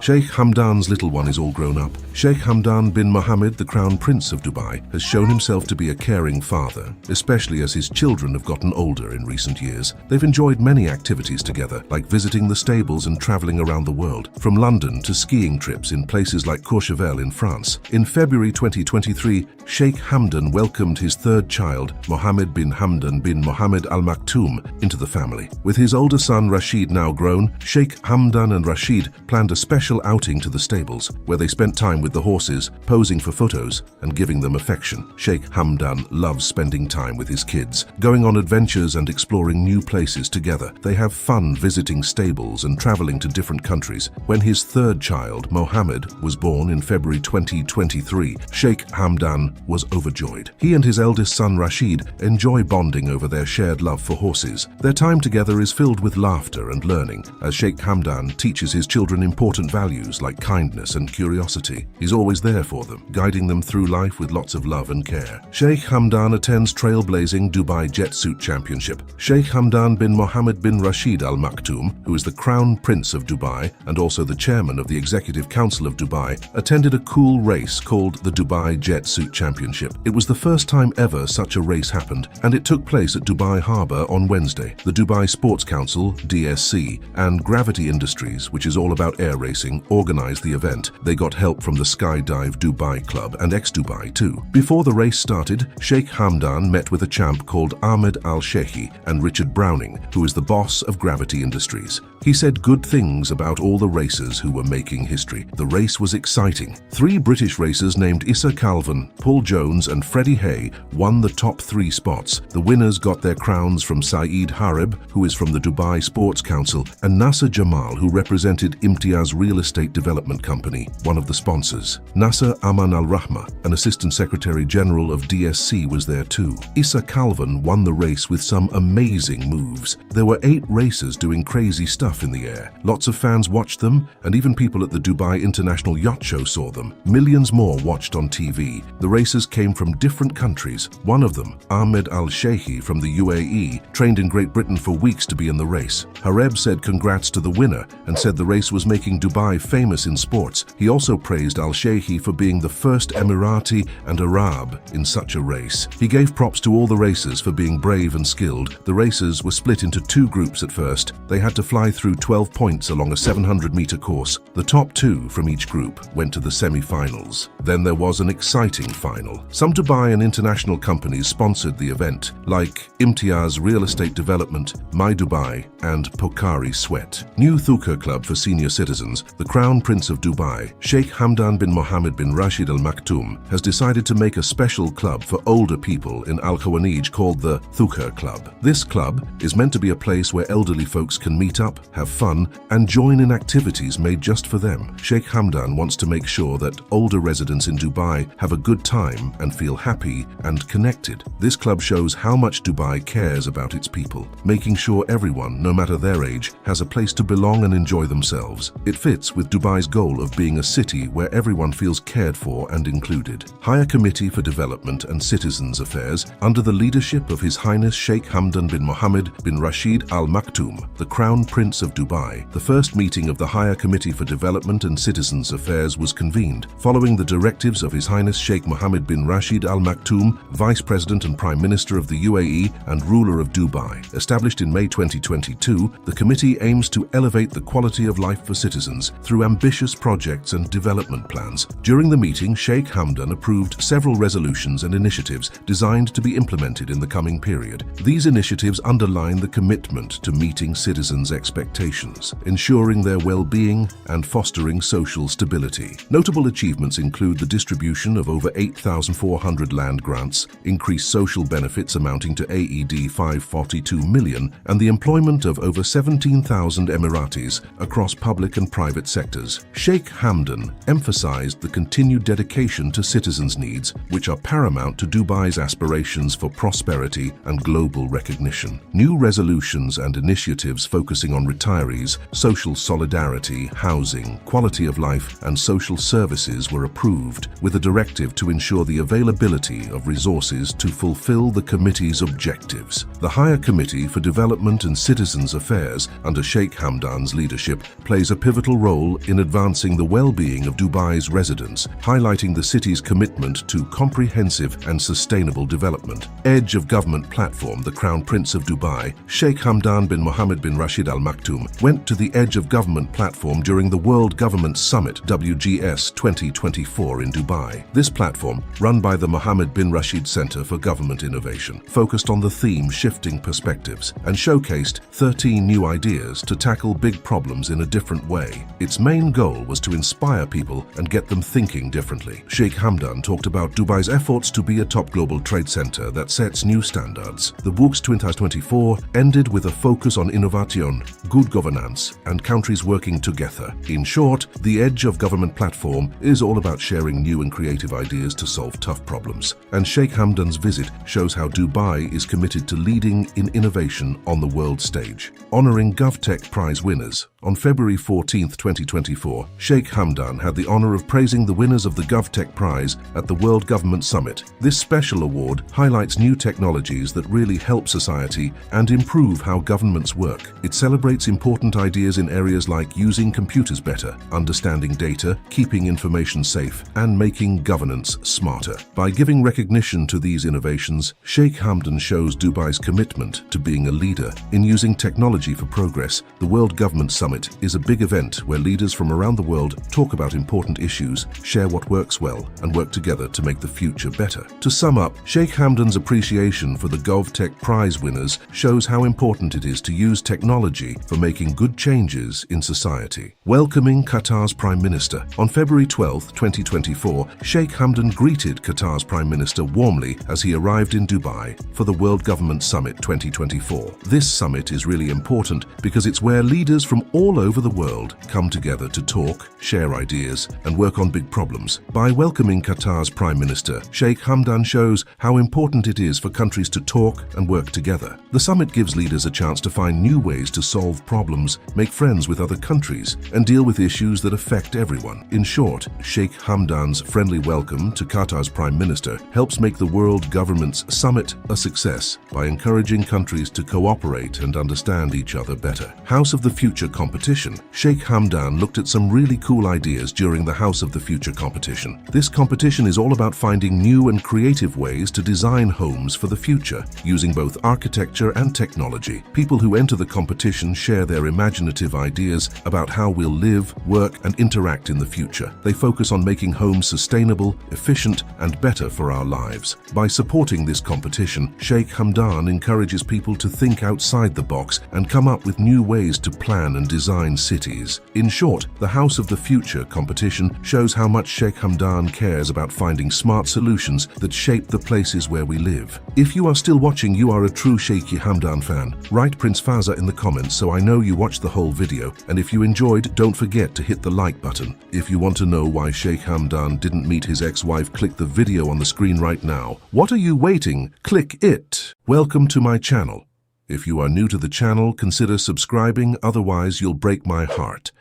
Sheikh Hamdan's little one is all grown up. Sheikh Hamdan bin Mohammed, the Crown Prince of Dubai, has shown himself to be a caring father, especially as his children have gotten older in recent years. They've enjoyed many activities together, like visiting the stables and traveling around the world, from London to skiing trips in places like Courchevel in France. In February 2023, Sheikh Hamdan welcomed his third child, Mohammed bin Hamdan bin Mohammed Al Maktoum, into the family. With his older son Rashid now grown, Sheikh Hamdan and Rashid planned a special outing to the stables, where they spent time with the horses, posing for photos and giving them affection. Sheikh Hamdan loves spending time with his kids, going on adventures and exploring new places together. They have fun visiting stables and traveling to different countries. When his third child, Mohammed, was born in February 2023, Sheikh Hamdan was overjoyed. He and his eldest son Rashid enjoy bonding over their shared love for horses. Their time together is filled with laughter and learning, as Sheikh Hamdan teaches his children important values like kindness and curiosity. He's always there for them, guiding them through life with lots of love and care. Sheikh Hamdan attends trailblazing Dubai Jet Suit Championship. Sheikh Hamdan bin Mohammed bin Rashid Al Maktoum, who is the Crown Prince of Dubai and also the chairman of the Executive Council of Dubai, attended a cool race called the Dubai Jet Suit Championship. It was the first time ever such a race happened, and it took place at Dubai Harbour on Wednesday. The Dubai Sports Council, DSC, and Gravity Industries, which is all about air racing, organized the event. They got help from the Skydive Dubai Club and Ex-Dubai too. Before the race started, Sheikh Hamdan met with a champ called Ahmed Al-Sheikhi and Richard Browning, who is the boss of Gravity Industries. He said good things about all the racers who were making history. The race was exciting. 3 British racers named Issa Calvin, Paul Jones and Freddie Hay won the top 3 spots. The winners got their crowns from Saeed Harib, who is from the Dubai Sports Council, and Nasser Jamal, who represented Imtiaz Real Estate Development Company, one of the sponsors. Nasser Aman Al-Rahma, an Assistant Secretary General of DSC, was there too. Issa Calvin won the race with some amazing moves. There were 8 racers doing crazy stuff in the air. Lots of fans watched them, and even people at the Dubai International Yacht Show saw them. Millions more watched on TV. The racers came from different countries. One of them, Ahmed Al-Sheikhi from the UAE, trained in Great Britain for weeks to be in the race. Hareb said congrats to the winner and said the race was making Dubai famous in sports. He also praised Al-Sheikhi for being the first Emirati and Arab in such a race. He gave props to all the racers for being brave and skilled. The racers were split into 2 groups at first. They had to fly through 12 points along a 700-meter course. The top 2 from each group went to the semi-finals. Then there was an exciting final. Some Dubai and international companies sponsored the event, like Imtiaz Real Estate Development, My Dubai, and Pokari Sweat. New Thukha Club for senior citizens, the Crown Prince of Dubai, Sheikh Hamdan bin Mohammed bin Rashid Al Maktoum, has decided to make a special club for older people in Al Khawanij called the Thukha Club. This club is meant to be a place where elderly folks can meet up, have fun, and join in activities made just for them. Sheikh Hamdan wants to make sure that older residents in Dubai have a good time and feel happy and connected. This club shows how much Dubai cares about its people, making sure everyone, no matter their age, has a place to belong and enjoy themselves. It fits with Dubai's goal of being a city where everyone feels cared for and included. Higher Committee for Development and Citizens Affairs, under the leadership of His Highness Sheikh Hamdan bin Mohammed bin Rashid Al Maktoum, the Crown Prince of Dubai. The first meeting of the Higher Committee for Development and Citizens Affairs was convened, following the directives of His Highness Sheikh Mohammed bin Rashid Al Maktoum, Vice President and Prime Minister of the UAE and ruler of Dubai. Established in May 2022, the committee aims to elevate the quality of life for citizens through ambitious projects and development plans. During the meeting, Sheikh Hamdan approved several resolutions and initiatives designed to be implemented in the coming period. These initiatives underline the commitment to meeting citizens' expectations, ensuring their well-being and fostering social stability. Notable achievements include the distribution of over 8,400 land grants, increased social benefits amounting to AED 542 million, and the employment of over 17,000 Emiratis across public and private sectors. Sheikh Hamdan emphasized the continued dedication to citizens' needs, which are paramount to Dubai's aspirations for prosperity and global recognition. New resolutions and initiatives focusing on retirees, social solidarity, housing, quality of life, and social services were approved, with a directive to ensure the availability of resources to fulfill the committee's objectives. The Higher Committee for Development and Citizens Affairs, under Sheikh Hamdan's leadership, plays a pivotal role role in advancing the well-being of Dubai's residents, highlighting the city's commitment to comprehensive and sustainable development. Edge of Government Platform, the Crown Prince of Dubai, Sheikh Hamdan bin Mohammed bin Rashid Al Maktoum, went to the Edge of Government Platform during the World Government Summit WGS 2024 in Dubai. This platform, run by the Mohammed bin Rashid Center for Government Innovation, focused on the theme Shifting Perspectives and showcased 13 new ideas to tackle big problems in a different way. Its main goal was to inspire people and get them thinking differently. Sheikh Hamdan talked about Dubai's efforts to be a top global trade center that sets new standards. The WGS 2024 ended with a focus on innovation, good governance, and countries working together. In short, the Edge of Government Platform is all about sharing new and creative ideas to solve tough problems. And Sheikh Hamdan's visit shows how Dubai is committed to leading in innovation on the world stage. Honoring GovTech Prize winners. On February 14, 2024, Sheikh Hamdan had the honor of praising the winners of the GovTech Prize at the World Government Summit. This special award highlights new technologies that really help society and improve how governments work. It celebrates important ideas in areas like using computers better, understanding data, keeping information safe, and making governance smarter. By giving recognition to these innovations, Sheikh Hamdan shows Dubai's commitment to being a leader in using technology for progress. The World Government Summit is a big event where leaders from around the world talk about important issues, share what works well, and work together to make the future better. To sum up, Sheikh Hamdan's appreciation for the GovTech Prize winners shows how important it is to use technology for making good changes in society. Welcoming Qatar's Prime Minister. On February 12, 2024, Sheikh Hamdan greeted Qatar's Prime Minister warmly as he arrived in Dubai for the World Government Summit 2024. This summit is really important because it's where leaders from all over the world come together to talk, share ideas, and work on big problems. By welcoming Qatar's Prime Minister, Sheikh Hamdan shows how important it is for countries to talk and work together. The summit gives leaders a chance to find new ways to solve problems, make friends with other countries, and deal with issues that affect everyone. In short, Sheikh Hamdan's friendly welcome to Qatar's Prime Minister helps make the World Government's Summit a success by encouraging countries to cooperate and understand each other better. House of the Future competition. Sheikh Hamdan looked at some really cool ideas during the House of the Future competition. This competition is all about finding new and creative ways to design homes for the future, using both architecture and technology. People who enter the competition share their imaginative ideas about how we'll live, work, and interact in the future. They focus on making homes sustainable, efficient, and better for our lives. By supporting this competition, Sheikh Hamdan encourages people to think outside the box and come up with new ways to plan and design cities. In short, the House of the Future competition shows how much Sheikh Hamdan cares about finding smart solutions that shape the places where we live. If you are still watching, you are a true Sheikh Hamdan fan. Write Prince Fazza in the comments so I know you watched the whole video, and if you enjoyed, don't forget to hit the like button. If you want to know why Sheikh Hamdan didn't meet his ex-wife, click the video on the screen right now. What are you waiting? Click it! Welcome to my channel. If you are new to the channel, consider subscribing, otherwise you'll break my heart.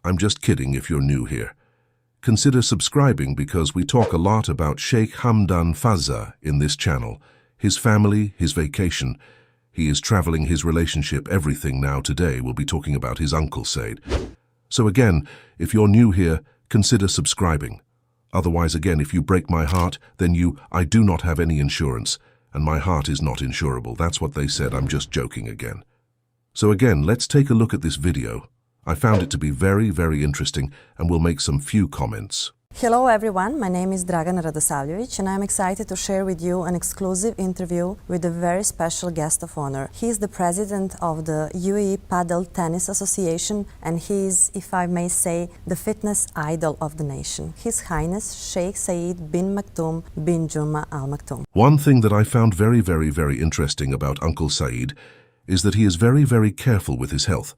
I'm just kidding if you're new here. Consider subscribing because we talk a lot about Sheikh Hamdan Fazza in this channel. His family, his vacation. He is traveling, his relationship, everything. Now today we'll be talking about his uncle Said. So again, if you're new here, consider subscribing. Otherwise again, if you break my heart, then I do not have any insurance. And my heart is not insurable. That's what they said. I'm just joking again. So again, let's take a look at this video. I found it to be very, very interesting and will make some few comments. Hello everyone, my name is Dragana Radosavljevic and I'm excited to share with you an exclusive interview with a very special guest of honor. He is the president of the UAE Paddle Tennis Association and he is, if I may say, the fitness idol of the nation. His Highness Sheikh Saeed bin Maktoum bin Juma Al Maktoum. One thing that I found very, very, very interesting about Uncle Saeed is that he is very, very careful with his health.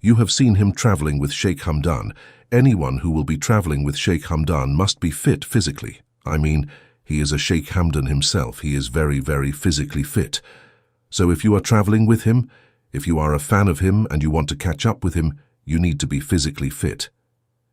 You have seen him traveling with Sheikh Hamdan. Anyone who will be traveling with Sheikh Hamdan must be fit physically. I mean, he is a Sheikh Hamdan himself. He is very, very physically fit. So if you are traveling with him, if you are a fan of him and you want to catch up with him, you need to be physically fit.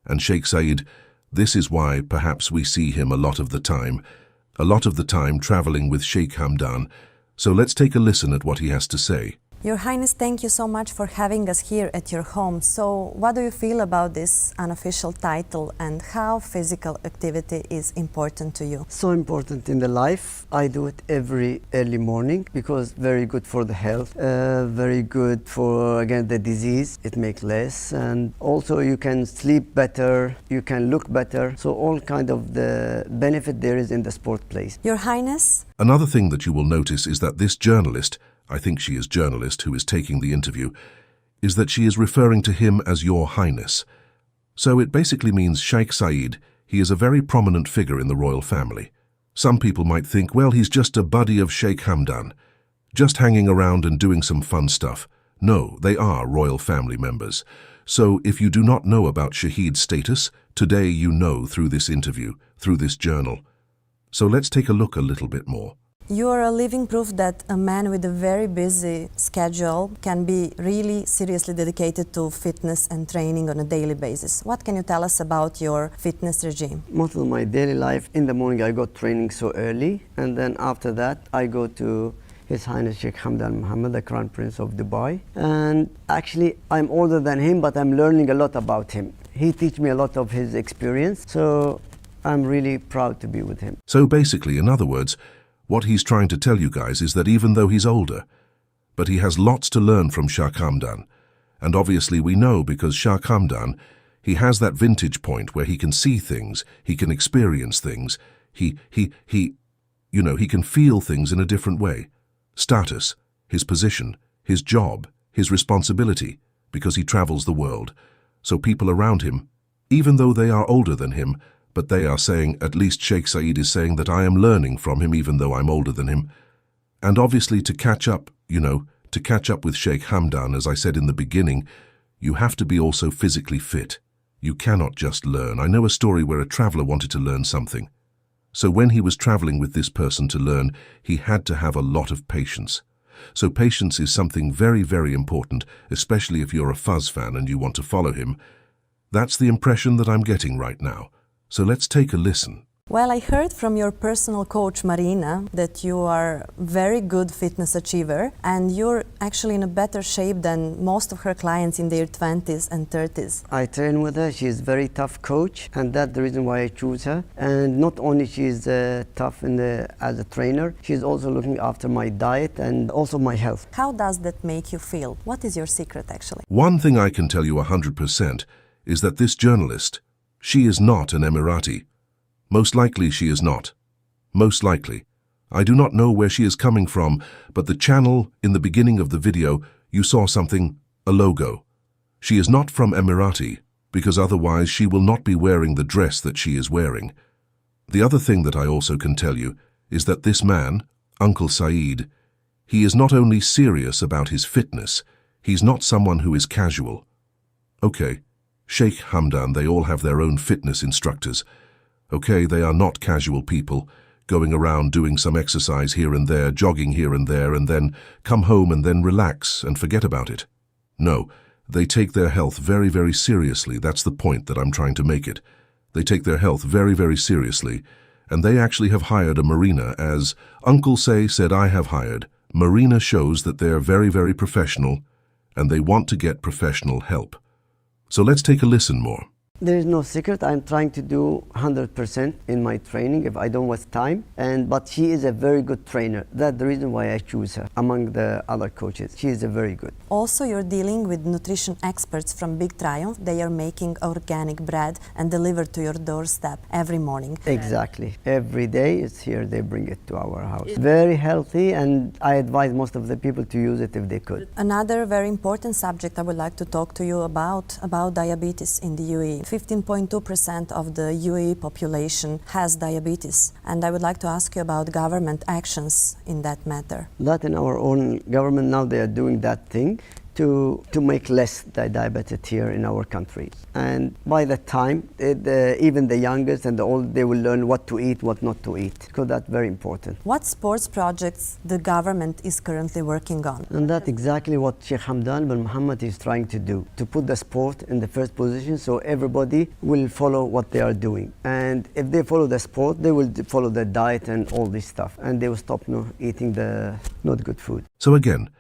And Sheikh Saeed, this is why perhaps we see him a lot of the time traveling with Sheikh Hamdan. So let's take a listen at what he has to say. Your Highness, thank you so much for having us here at your home. So, what do you feel about this unofficial title and how physical activity is important to you? So important in the life. I do it every early morning because very good for the health, very good for again the disease. It makes less, and also you can sleep better, you can look better. So all kind of the benefit there is in the sport place. Your Highness? Another thing that you will notice is that this journalist, I think she is journalist who is taking the interview, is that she is referring to him as Your Highness. So it basically means Sheikh Saeed, he is a very prominent figure in the royal family. Some people might think, well, he's just a buddy of Sheikh Hamdan, just hanging around and doing some fun stuff. No, they are royal family members. So if you do not know about Shahid's status, today you know through this interview, through this journal. So let's take a look a little bit more. You are a living proof that a man with a very busy schedule can be really seriously dedicated to fitness and training on a daily basis. What can you tell us about your fitness regime? Most of my daily life, in the morning I go training so early, and then after that I go to His Highness Sheikh Hamdan Mohammed, the Crown Prince of Dubai. And actually I'm older than him, but I'm learning a lot about him. He teaches me a lot of his experience, so I'm really proud to be with him. So basically, in other words, what he's trying to tell you guys is that even though he's older, but he has lots to learn from Sheikh Hamdan. And obviously we know because Sheikh Hamdan, he has that vintage point where he can see things, he can experience things, he can feel things in a different way. Status, his position, his job, his responsibility, because he travels the world. So people around him, even though they are older than him, but they are saying, at least Sheikh Saeed is saying that I am learning from him even though I'm older than him. And obviously to catch up, to catch up with Sheikh Hamdan, as I said in the beginning, you have to be also physically fit. You cannot just learn. I know a story where a traveler wanted to learn something. So when he was traveling with this person to learn, he had to have a lot of patience. So patience is something very, very important, especially if you're a Fazza fan and you want to follow him. That's the impression that I'm getting right now. So let's take a listen. Well, I heard from your personal coach, Marina, that you are a very good fitness achiever and you're actually in a better shape than most of her clients in their 20s and 30s. I train with her. She's a very tough coach, and that's the reason why I choose her. And not only she's tough as a trainer, she's also looking after my diet and also my health. How does that make you feel? What is your secret, actually? One thing I can tell you 100% is that this journalist, she is not an Emirati. Most likely she is not. Most likely. I do not know where she is coming from, but the channel, in the beginning of the video, you saw something, a logo. She is not from Emirati, because otherwise she will not be wearing the dress that she is wearing. The other thing that I also can tell you is that this man, Uncle Saeed, he is not only serious about his fitness, he's not someone who is casual. Okay, Sheikh Hamdan, they all have their own fitness instructors. Okay, they are not casual people, going around doing some exercise here and there, jogging here and there, and then come home and then relax and forget about it. No, they take their health very, very seriously. That's the point that I'm trying to make it. They take their health very, very seriously, and they actually have hired a Marina, as Uncle said I have hired. Marina shows that they're very, very professional, and they want to get professional help. So let's take a listen more. There is no secret. I'm trying to do 100% in my training if I don't waste time. But she is a very good trainer. That's the reason why I choose her among the other coaches. She is a very good. Also, you're dealing with nutrition experts from Big Triumph. They are making organic bread and deliver to your doorstep every morning. Exactly. Every day it's here. They bring it to our house. Very healthy, and I advise most of the people to use it if they could. Another very important subject I would like to talk to you about diabetes in the UAE. 15.2% of the UAE population has diabetes, and I would like to ask you about government actions in that matter. That in our own government now they are doing that thing to make less the diabetes here in our country. And by the time, even the youngest and the old, they will learn what to eat, what not to eat, because that's very important. What sports projects the government is currently working on? And that's exactly what Sheikh Hamdan bin Mohammed is trying to do, to put the sport in the first position so everybody will follow what they are doing. And if they follow the sport, they will follow the diet and all this stuff, and they will stop eating the not good food. So again,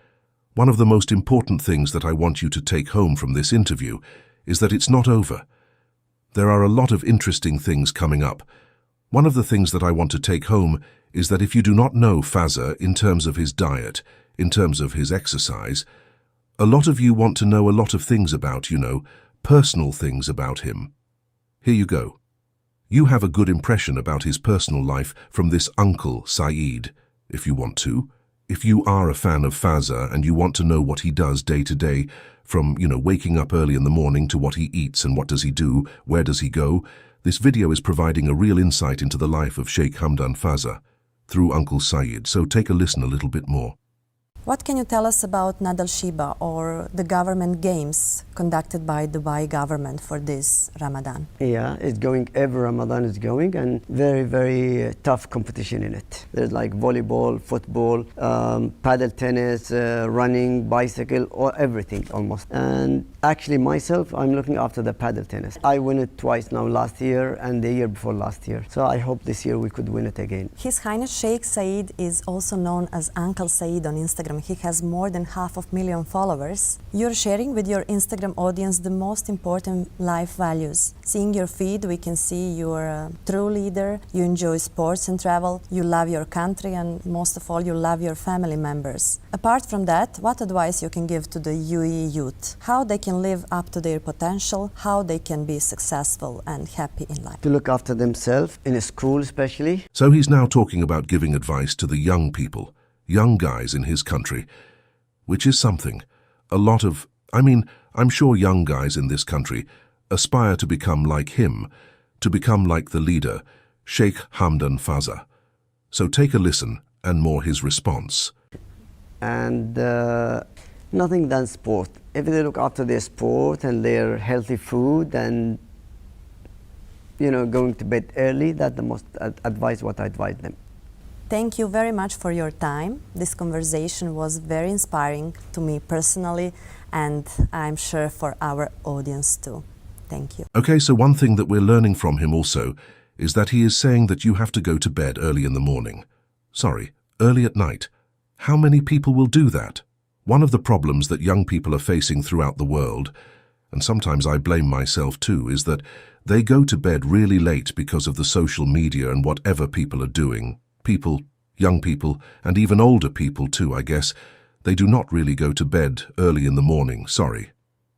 One of the most important things that I want you to take home from this interview is that it's not over. There are a lot of interesting things coming up. One of the things that I want to take home is that if you do not know Fazza in terms of his diet, in terms of his exercise, a lot of you want to know a lot of things about, personal things about him. Here you go. You have a good impression about his personal life from this Uncle Saeed, if you want to. If you are a fan of Fazza and you want to know what he does day to day, from, waking up early in the morning to what he eats and what does he do, where does he go, this video is providing a real insight into the life of Sheikh Hamdan Fazza through Uncle Saeed, so take a listen a little bit more. What can you tell us about Nadal Shiba or the government games conducted by Dubai government for this Ramadan? Yeah, it's going, every Ramadan is going, and very, very tough competition in it. There's like volleyball, football, paddle tennis, running, bicycle, or everything almost. And actually myself, I'm looking after the paddle tennis. I won it twice now, last year and the year before last year. So I hope this year we could win it again. His Highness Sheikh Saeed is also known as Uncle Saeed on Instagram. He has more than 500,000 followers. You're sharing with your Instagram audience the most important life values. Seeing your feed, we can see you're a true leader, you enjoy sports and travel, you love your country, and most of all, you love your family members. Apart from that, what advice you can give to the UAE youth? How they can live up to their potential, how they can be successful and happy in life? To look after themselves, in a school especially. So he's now talking about giving advice to the young people, young guys in his country, which is something. I'm sure young guys in this country aspire to become like him, to become like the leader, Sheikh Hamdan Fazza. So take a listen and more his response. And nothing than sport. If they look after their sport and their healthy food and going to bed early, that's the most advice what I advise them. Thank you very much for your time. This conversation was very inspiring to me personally, and I'm sure for our audience too. Thank you. Okay, so one thing that we're learning from him also is that he is saying that you have to go to bed early in the morning. Sorry, early at night. How many people will do that? One of the problems that young people are facing throughout the world, and sometimes I blame myself too, is that they go to bed really late because of the social media and whatever people are doing. People, young people, and even older people too, I guess, they do not really go to bed early in the morning, sorry.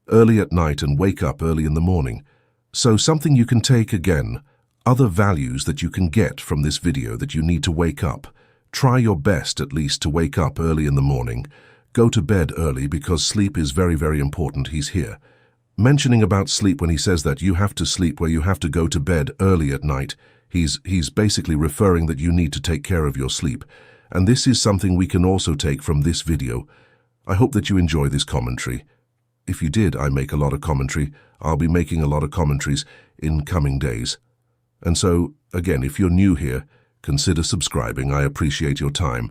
Early at night and wake up early in the morning. So something you can take again, other values that you can get from this video that you need to wake up. Try your best at least to wake up early in the morning. Go to bed early because sleep is very, very important. He's here. Mentioning about sleep when he says that you have to sleep where you have to go to bed early at night, he's basically referring that you need to take care of your sleep. And this is something we can also take from this video. I hope that you enjoy this commentary. If you did, I make a lot of commentary. I'll be making a lot of commentaries in coming days. And so, again, if you're new here, consider subscribing. I appreciate your time.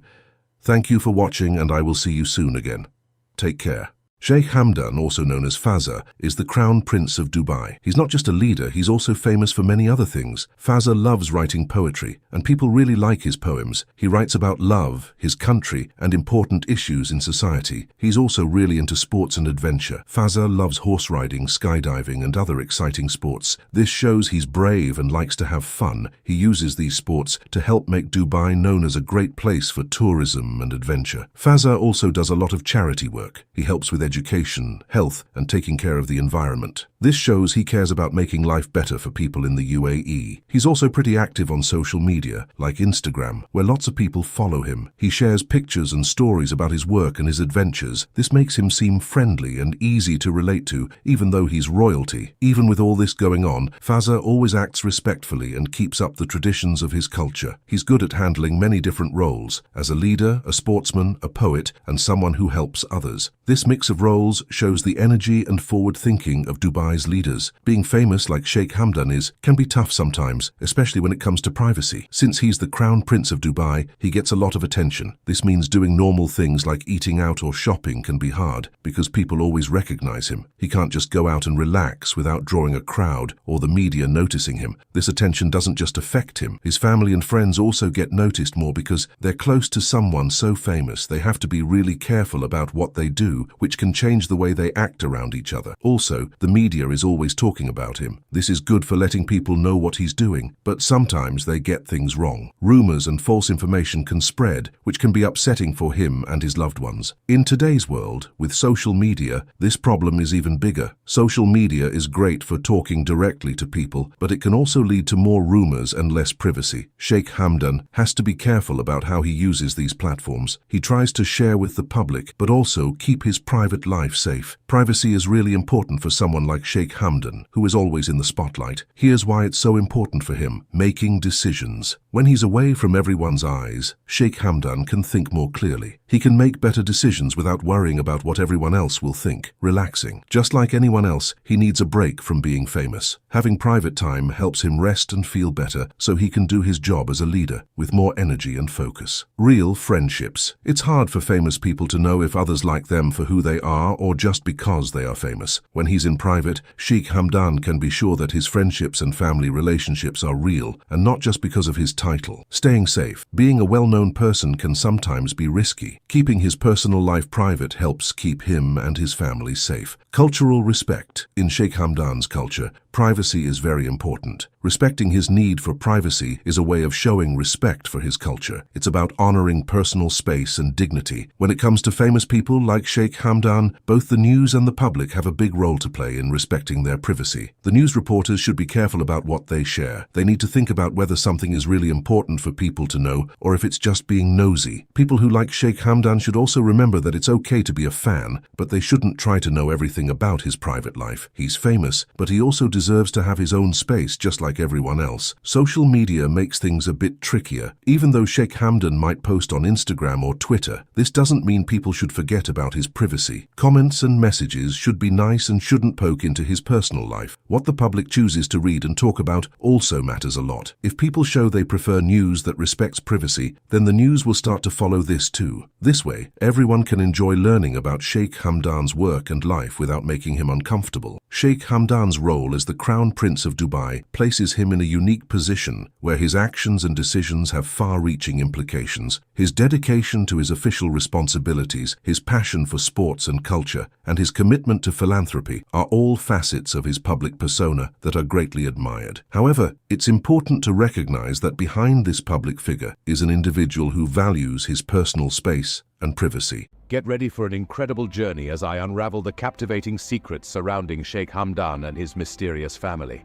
Thank you for watching, and I will see you soon again. Take care. Sheikh Hamdan, also known as Fazza, is the Crown Prince of Dubai. He's not just a leader, he's also famous for many other things. Fazza loves writing poetry, and people really like his poems. He writes about love, his country, and important issues in society. He's also really into sports and adventure. Fazza loves horse riding, skydiving, and other exciting sports. This shows he's brave and likes to have fun. He uses these sports to help make Dubai known as a great place for tourism and adventure. Fazza also does a lot of charity work. He helps with education, health, and taking care of the environment. This shows he cares about making life better for people in the UAE. He's also pretty active on social media, like Instagram, where lots of people follow him. He shares pictures and stories about his work and his adventures. This makes him seem friendly and easy to relate to, even though he's royalty. Even with all this going on, Fazza always acts respectfully and keeps up the traditions of his culture. He's good at handling many different roles, as a leader, a sportsman, a poet, and someone who helps others. This mix of roles shows the energy and forward thinking of Dubai Dubai's leaders. Being famous like Sheikh Hamdan is can be tough sometimes, especially when it comes to privacy. Since he's the Crown Prince of Dubai, he gets a lot of attention. This means doing normal things like eating out or shopping can be hard, because people always recognize him. He can't just go out and relax without drawing a crowd or the media noticing him. This attention doesn't just affect him. His family and friends also get noticed more because they're close to someone so famous. They have to be really careful about what they do, which can change the way they act around each other. Also, the media is always talking about him. This is good for letting people know what he's doing, but sometimes they get things wrong. Rumors and false information can spread, which can be upsetting for him and his loved ones. In today's world, with social media, this problem is even bigger. Social media is great for talking directly to people, but it can also lead to more rumors and less privacy. Sheikh Hamdan has to be careful about how he uses these platforms. He tries to share with the public, but also keep his private life safe. Privacy is really important for someone like Sheikh Hamdan, who is always in the spotlight. Here's why it's so important for him: making decisions. When he's away from everyone's eyes, Sheikh Hamdan can think more clearly. He can make better decisions without worrying about what everyone else will think. Relaxing. Just like anyone else, he needs a break from being famous. Having private time helps him rest and feel better, so he can do his job as a leader with more energy and focus. Real friendships. It's hard for famous people to know if others like them for who they are or just because they are famous. When he's in private, Sheikh Hamdan can be sure that his friendships and family relationships are real and not just because of his title. Staying safe. Being a well-known person can sometimes be risky. Keeping his personal life private helps keep him and his family safe. Cultural respect. In Sheikh Hamdan's culture, privacy is very important. Respecting his need for privacy is a way of showing respect for his culture. It's about honoring personal space and dignity. When it comes to famous people like Sheikh Hamdan, both the news and the public have a big role to play in respecting their privacy. The news reporters should be careful about what they share. They need to think about whether something is really important for people to know or if it's just being nosy. People who like Sheikh Hamdan should also remember that it's okay to be a fan, but they shouldn't try to know everything about his private life. He's famous, but he also deserves to have his own space just like everyone else. Social media makes things a bit trickier. Even though Sheikh Hamdan might post on Instagram or Twitter, this doesn't mean people should forget about his privacy. Comments and messages should be nice and shouldn't poke into his personal life. What the public chooses to read and talk about also matters a lot. If people show they prefer news that respects privacy, then the news will start to follow this too. This way, everyone can enjoy learning about Sheikh Hamdan's work and life without making him uncomfortable. Sheikh Hamdan's role as the Crown Prince of Dubai places him in a unique position where his actions and decisions have far-reaching implications. His dedication to his official responsibilities, his passion for sports and culture, and his commitment to philanthropy are all facets of his public persona that are greatly admired. However, it's important to recognize that behind this public figure is an individual who values his personal space and privacy. Get ready for an incredible journey as I unravel the captivating secrets surrounding Sheikh Hamdan and his mysterious family.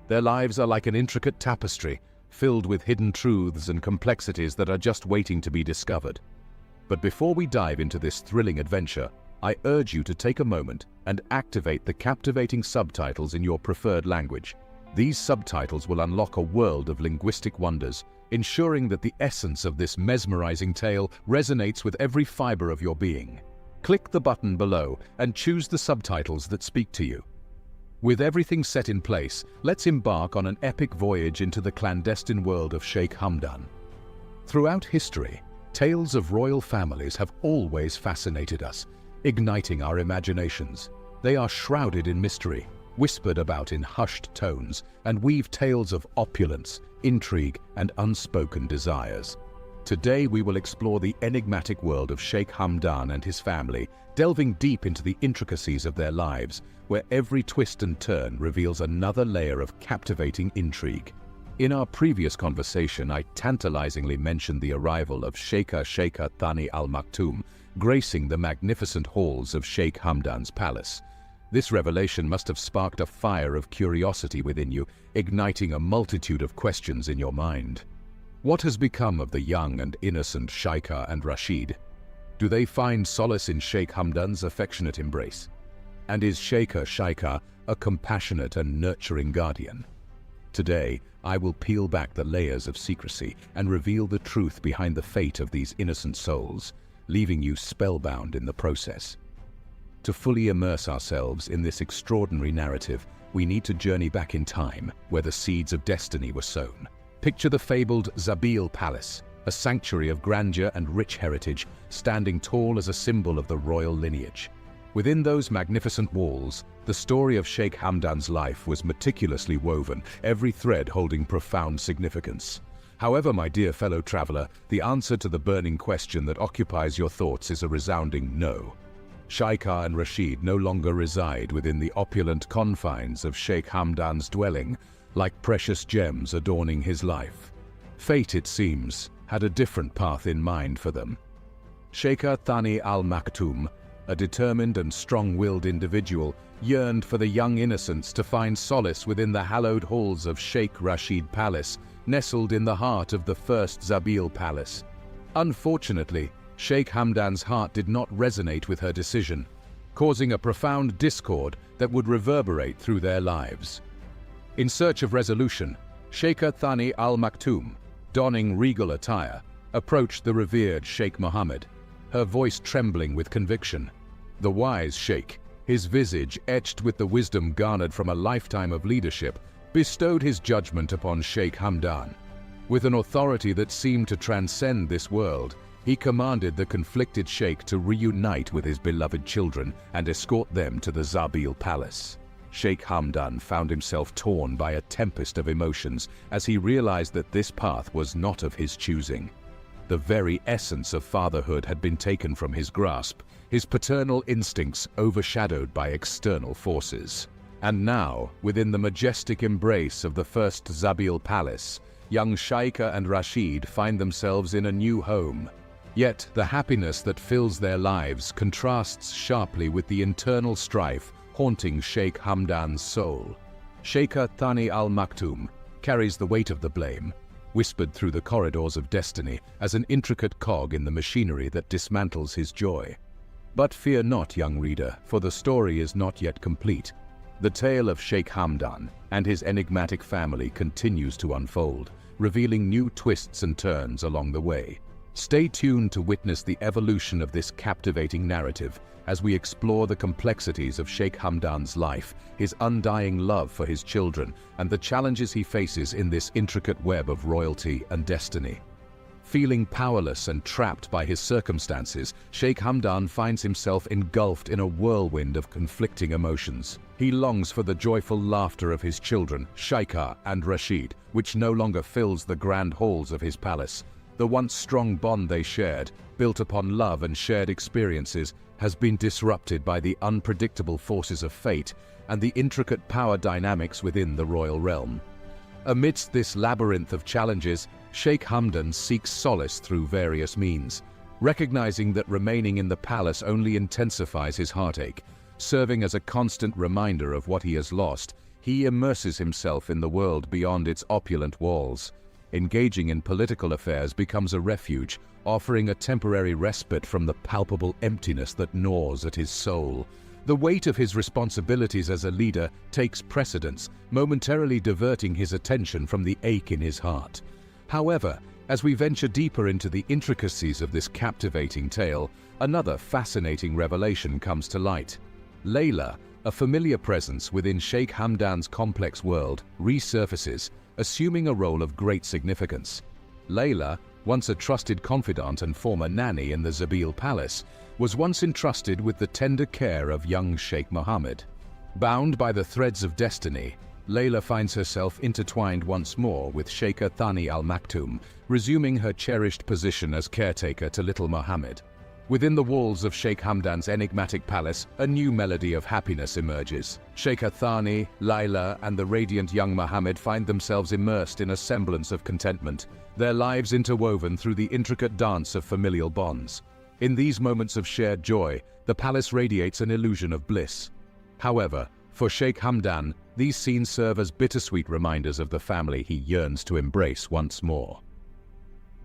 Their lives are like an intricate tapestry, filled with hidden truths and complexities that are just waiting to be discovered. But before we dive into this thrilling adventure, I urge you to take a moment and activate the captivating subtitles in your preferred language. These subtitles will unlock a world of linguistic wonders, ensuring that the essence of this mesmerizing tale resonates with every fiber of your being. Click the button below and choose the subtitles that speak to you. With everything set in place, let's embark on an epic voyage into the clandestine world of Sheikh Hamdan. Throughout history, tales of royal families have always fascinated us, igniting our imaginations. They are shrouded in mystery, whispered about in hushed tones, and weave tales of opulence, intrigue, and unspoken desires. Today we will explore the enigmatic world of Sheikh Hamdan and his family, delving deep into the intricacies of their lives, where every twist and turn reveals another layer of captivating intrigue. In our previous conversation, I tantalizingly mentioned the arrival of Shaikah Thani Al Maktoum, gracing the magnificent halls of Sheikh Hamdan's palace. This revelation must have sparked a fire of curiosity within you, igniting a multitude of questions in your mind. What has become of the young and innocent Shaikah and Rashid? Do they find solace in Sheikh Hamdan's affectionate embrace? And is Shaikah a compassionate and nurturing guardian? Today, I will peel back the layers of secrecy and reveal the truth behind the fate of these innocent souls, leaving you spellbound in the process. To fully immerse ourselves in this extraordinary narrative, we need to journey back in time, where the seeds of destiny were sown. Picture the fabled Zabil Palace, a sanctuary of grandeur and rich heritage, standing tall as a symbol of the royal lineage. Within those magnificent walls, the story of Sheikh Hamdan's life was meticulously woven, every thread holding profound significance. However, my dear fellow traveler, the answer to the burning question that occupies your thoughts is a resounding no. Shaikah and Rashid no longer reside within the opulent confines of Sheikh Hamdan's dwelling, like precious gems adorning his life. Fate, it seems, had a different path in mind for them. Sheikha Thani al-Maktoum, a determined and strong-willed individual, yearned for the young innocents to find solace within the hallowed halls of Sheikh Rashid Palace, nestled in the heart of the first Zabil Palace. Unfortunately, Sheikh Hamdan's heart did not resonate with her decision, causing a profound discord that would reverberate through their lives. In search of resolution, Sheikha Thani al-Maktoum, donning regal attire, approached the revered Sheikh Mohammed, her voice trembling with conviction. The wise sheikh, his visage etched with the wisdom garnered from a lifetime of leadership, bestowed his judgment upon Sheikh Hamdan. With an authority that seemed to transcend this world, he commanded the conflicted sheikh to reunite with his beloved children and escort them to the Zabil Palace. Sheikh Hamdan found himself torn by a tempest of emotions as he realized that this path was not of his choosing. The very essence of fatherhood had been taken from his grasp, his paternal instincts overshadowed by external forces. And now, within the majestic embrace of the first Zabil Palace, young Shaikah and Rashid find themselves in a new home. Yet, the happiness that fills their lives contrasts sharply with the internal strife haunting Sheikh Hamdan's soul. Sheikha Thani al-Maktoum carries the weight of the blame, whispered through the corridors of destiny as an intricate cog in the machinery that dismantles his joy. But fear not, young reader, for the story is not yet complete. The tale of Sheikh Hamdan and his enigmatic family continues to unfold, revealing new twists and turns along the way. Stay tuned to witness the evolution of this captivating narrative as we explore the complexities of Sheikh Hamdan's life, his undying love for his children, and the challenges he faces in this intricate web of royalty and destiny. Feeling powerless and trapped by his circumstances, Sheikh Hamdan finds himself engulfed in a whirlwind of conflicting emotions. He longs for the joyful laughter of his children, Shaikah and Rashid, which no longer fills the grand halls of his palace. The once strong bond they shared, built upon love and shared experiences, has been disrupted by the unpredictable forces of fate and the intricate power dynamics within the royal realm. Amidst this labyrinth of challenges, Sheikh Hamdan seeks solace through various means, recognizing that remaining in the palace only intensifies his heartache. Serving as a constant reminder of what he has lost, he immerses himself in the world beyond its opulent walls. Engaging in political affairs becomes a refuge, offering a temporary respite from the palpable emptiness that gnaws at his soul. The weight of his responsibilities as a leader takes precedence, momentarily diverting his attention from the ache in his heart. However, as we venture deeper into the intricacies of this captivating tale, another fascinating revelation comes to light. Layla, a familiar presence within Sheikh Hamdan's complex world, resurfaces, assuming a role of great significance. Layla, once a trusted confidant and former nanny in the Zabil Palace, was once entrusted with the tender care of young Sheikh Mohammed. Bound by the threads of destiny, Layla finds herself intertwined once more with Sheikha Thani al-Maktoum, resuming her cherished position as caretaker to little Mohammed. Within the walls of Sheikh Hamdan's enigmatic palace, a new melody of happiness emerges. Sheikha Thani, Layla, and the radiant young Mohammed find themselves immersed in a semblance of contentment, their lives interwoven through the intricate dance of familial bonds. In these moments of shared joy, the palace radiates an illusion of bliss. However, for Sheikh Hamdan, these scenes serve as bittersweet reminders of the family he yearns to embrace once more.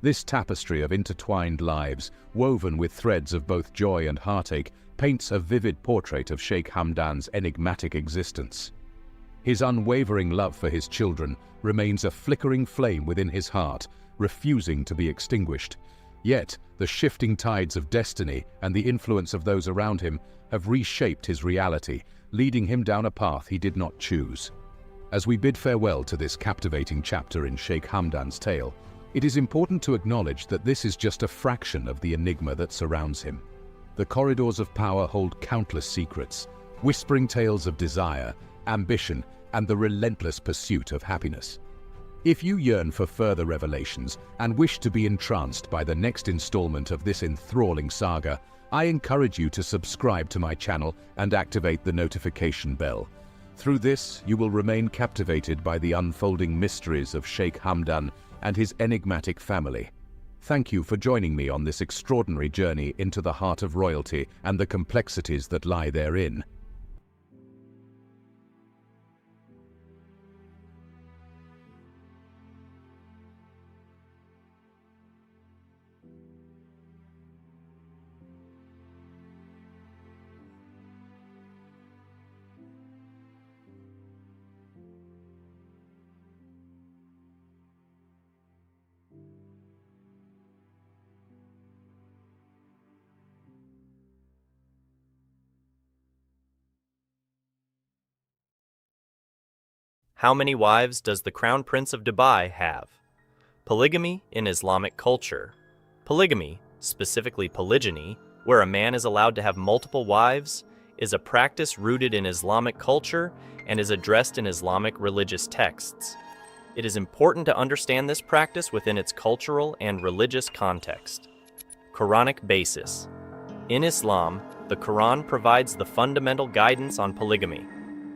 This tapestry of intertwined lives, woven with threads of both joy and heartache, paints a vivid portrait of Sheikh Hamdan's enigmatic existence. His unwavering love for his children remains a flickering flame within his heart, refusing to be extinguished. Yet, the shifting tides of destiny and the influence of those around him have reshaped his reality, leading him down a path he did not choose. As we bid farewell to this captivating chapter in Sheikh Hamdan's tale, it is important to acknowledge that this is just a fraction of the enigma that surrounds him. The corridors of power hold countless secrets, whispering tales of desire, ambition, and the relentless pursuit of happiness. If you yearn for further revelations and wish to be entranced by the next installment of this enthralling saga, I encourage you to subscribe to my channel and activate the notification bell. Through this, you will remain captivated by the unfolding mysteries of Sheikh Hamdan and his enigmatic family. Thank you for joining me on this extraordinary journey into the heart of royalty and the complexities that lie therein. How many wives does the Crown Prince of Dubai have? Polygamy in Islamic culture. Polygamy, specifically polygyny, where a man is allowed to have multiple wives, is a practice rooted in Islamic culture and is addressed in Islamic religious texts. It is important to understand this practice within its cultural and religious context. Quranic basis. In Islam, the Quran provides the fundamental guidance on polygamy.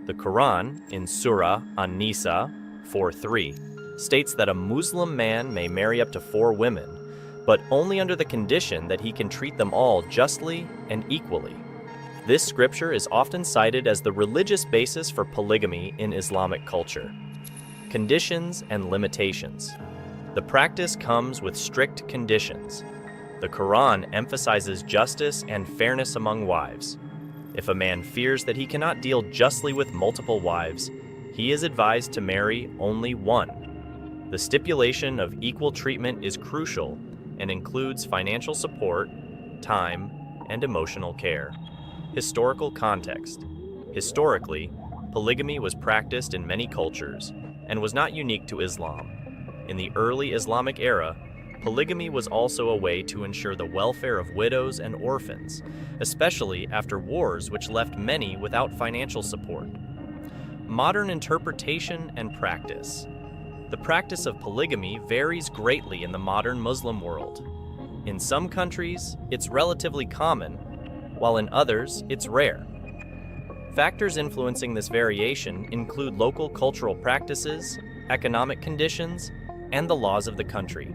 The Quran, in Surah An-Nisa 4:3, states that a Muslim man may marry up to 4 women, but only under the condition that he can treat them all justly and equally. This scripture is often cited as the religious basis for polygamy in Islamic culture. Conditions and limitations. The practice comes with strict conditions. The Quran emphasizes justice and fairness among wives. If a man fears that he cannot deal justly with multiple wives, he is advised to marry only one. The stipulation of equal treatment is crucial and includes financial support, time, and emotional care. Historical context. Historically, polygamy was practiced in many cultures and was not unique to Islam. In the early Islamic era, polygamy was also a way to ensure the welfare of widows and orphans, especially after wars which left many without financial support. Modern interpretation and practice. The practice of polygamy varies greatly in the modern Muslim world. In some countries, it's relatively common, while in others, it's rare. Factors influencing this variation include local cultural practices, economic conditions, and the laws of the country.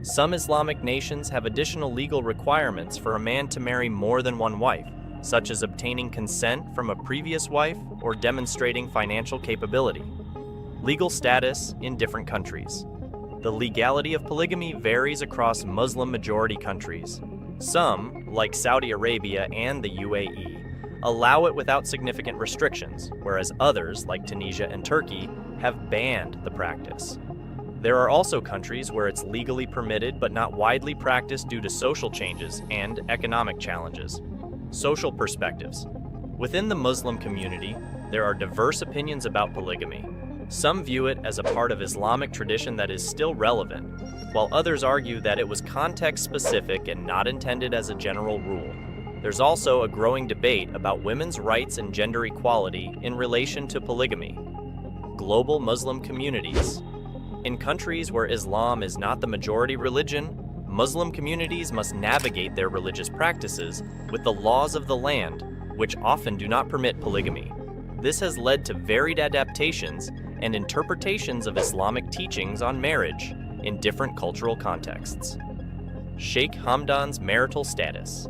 Some Islamic nations have additional legal requirements for a man to marry more than one wife, such as obtaining consent from a previous wife or demonstrating financial capability. Legal status in different countries. The legality of polygamy varies across Muslim-majority countries. Some, like Saudi Arabia and the UAE, allow it without significant restrictions, whereas others, like Tunisia and Turkey, have banned the practice. There are also countries where it's legally permitted but not widely practiced due to social changes and economic challenges. Social perspectives. Within the Muslim community, there are diverse opinions about polygamy. Some view it as a part of Islamic tradition that is still relevant, while others argue that it was context-specific and not intended as a general rule. There's also a growing debate about women's rights and gender equality in relation to polygamy. Global Muslim communities. In countries where Islam is not the majority religion, Muslim communities must navigate their religious practices with the laws of the land, which often do not permit polygamy. This has led to varied adaptations and interpretations of Islamic teachings on marriage in different cultural contexts. Sheikh Hamdan's marital status.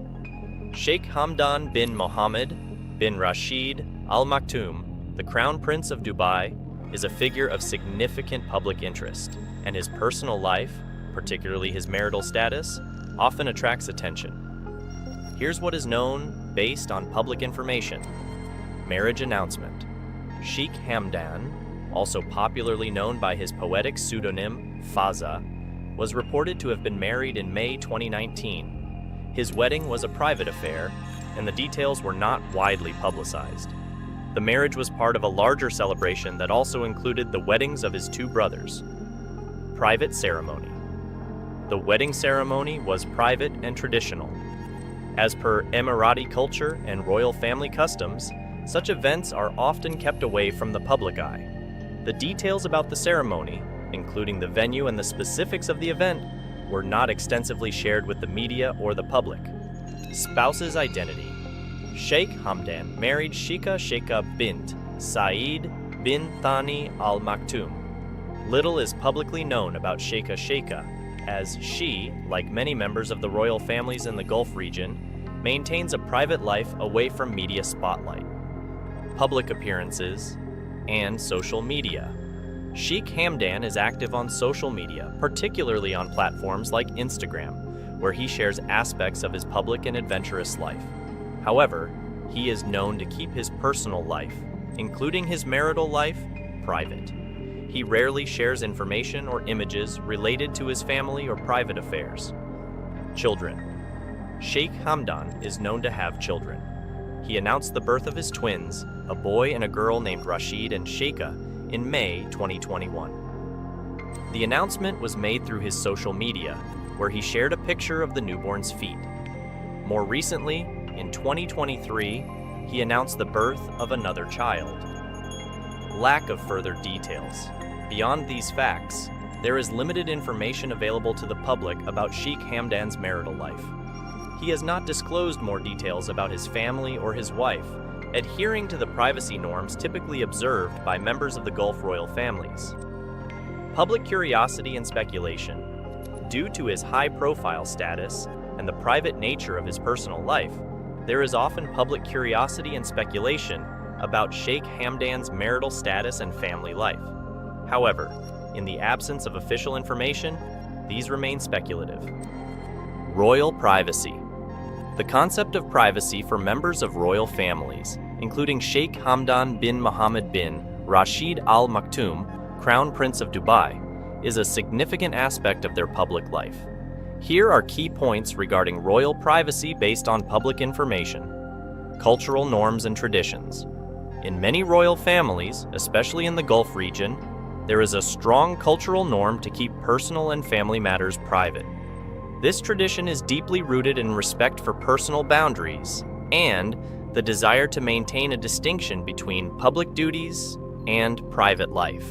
Sheikh Hamdan bin Mohammed bin Rashid Al Maktoum, the Crown Prince of Dubai, is a figure of significant public interest, and his personal life, particularly his marital status, often attracts attention. Here's what is known based on public information. Marriage announcement. Sheikh Hamdan, also popularly known by his poetic pseudonym Fazza, was reported to have been married in May 2019. His wedding was a private affair, and the details were not widely publicized. The marriage was part of a larger celebration that also included the weddings of his two brothers. Private ceremony. The wedding ceremony was private and traditional. As per Emirati culture and royal family customs, such events are often kept away from the public eye. The details about the ceremony, including the venue and the specifics of the event, were not extensively shared with the media or the public. Spouse's identity. Sheikh Hamdan married Shaikah bint Saeed bin Thani al Maktoum. Little is publicly known about Shaikah, as she, like many members of the royal families in the Gulf region, maintains a private life away from media spotlight, public appearances, and social media. Sheikh Hamdan is active on social media, particularly on platforms like Instagram, where he shares aspects of his public and adventurous life. However, he is known to keep his personal life, including his marital life, private. He rarely shares information or images related to his family or private affairs. Children. Sheikh Hamdan is known to have children. He announced the birth of his twins, a boy and a girl named Rashid and Shaikah, in May 2021. The announcement was made through his social media, where he shared a picture of the newborn's feet. More recently, in 2023, he announced the birth of another child. Lack of further details. Beyond these facts, there is limited information available to the public about Sheikh Hamdan's marital life. He has not disclosed more details about his family or his wife, adhering to the privacy norms typically observed by members of the Gulf royal families. Public curiosity and speculation. Due to his high-profile status and the private nature of his personal life, there is often public curiosity and speculation about Sheikh Hamdan's marital status and family life. However, in the absence of official information, these remain speculative. Royal privacy. The concept of privacy for members of royal families, including Sheikh Hamdan bin Mohammed bin Rashid Al Maktoum, Crown Prince of Dubai, is a significant aspect of their public life. Here are key points regarding royal privacy based on public information. Cultural norms and traditions. In many royal families, especially in the Gulf region, there is a strong cultural norm to keep personal and family matters private. This tradition is deeply rooted in respect for personal boundaries and the desire to maintain a distinction between public duties and private life.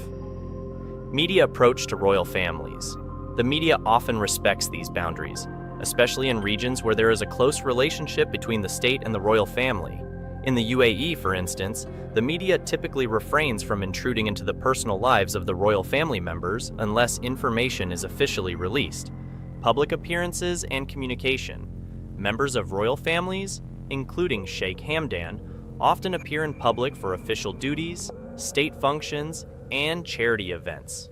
Media approach to royal families. The media often respects these boundaries, especially in regions where there is a close relationship between the state and the royal family. In the UAE, for instance, the media typically refrains from intruding into the personal lives of the royal family members unless information is officially released. Public appearances and communication. Members of royal families, including Sheikh Hamdan, often appear in public for official duties, state functions, and charity events.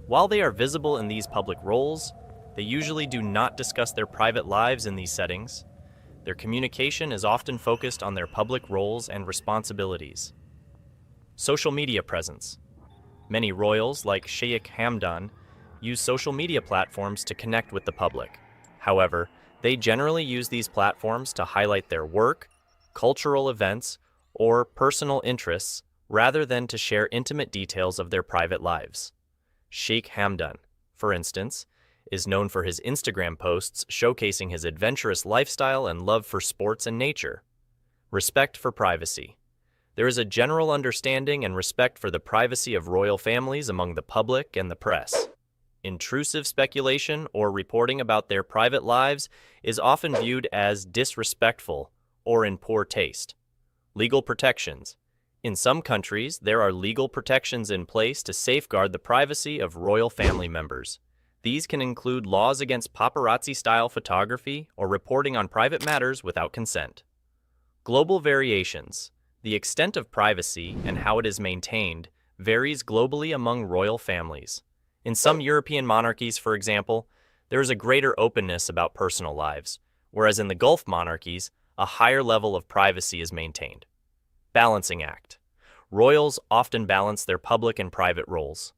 While they are visible in these public roles, they usually do not discuss their private lives in these settings. Their communication is often focused on their public roles and responsibilities. Social media presence. Many royals, like Sheikh Hamdan, use social media platforms to connect with the public. However, they generally use these platforms to highlight their work, cultural events, or personal interests rather than to share intimate details of their private lives. Sheikh Hamdan, for instance, is known for his Instagram posts showcasing his adventurous lifestyle and love for sports and nature. Respect for privacy. There is a general understanding and respect for the privacy of royal families among the public and the press. Intrusive speculation or reporting about their private lives is often viewed as disrespectful or in poor taste. Legal protections. In some countries, there are legal protections in place to safeguard the privacy of royal family members. These can include laws against paparazzi-style photography or reporting on private matters without consent. Global variations. The extent of privacy and how it is maintained varies globally among royal families. In some European monarchies, for example, there is a greater openness about personal lives, whereas in the Gulf monarchies, a higher level of privacy is maintained. Balancing act. Royals often balance their public and private roles.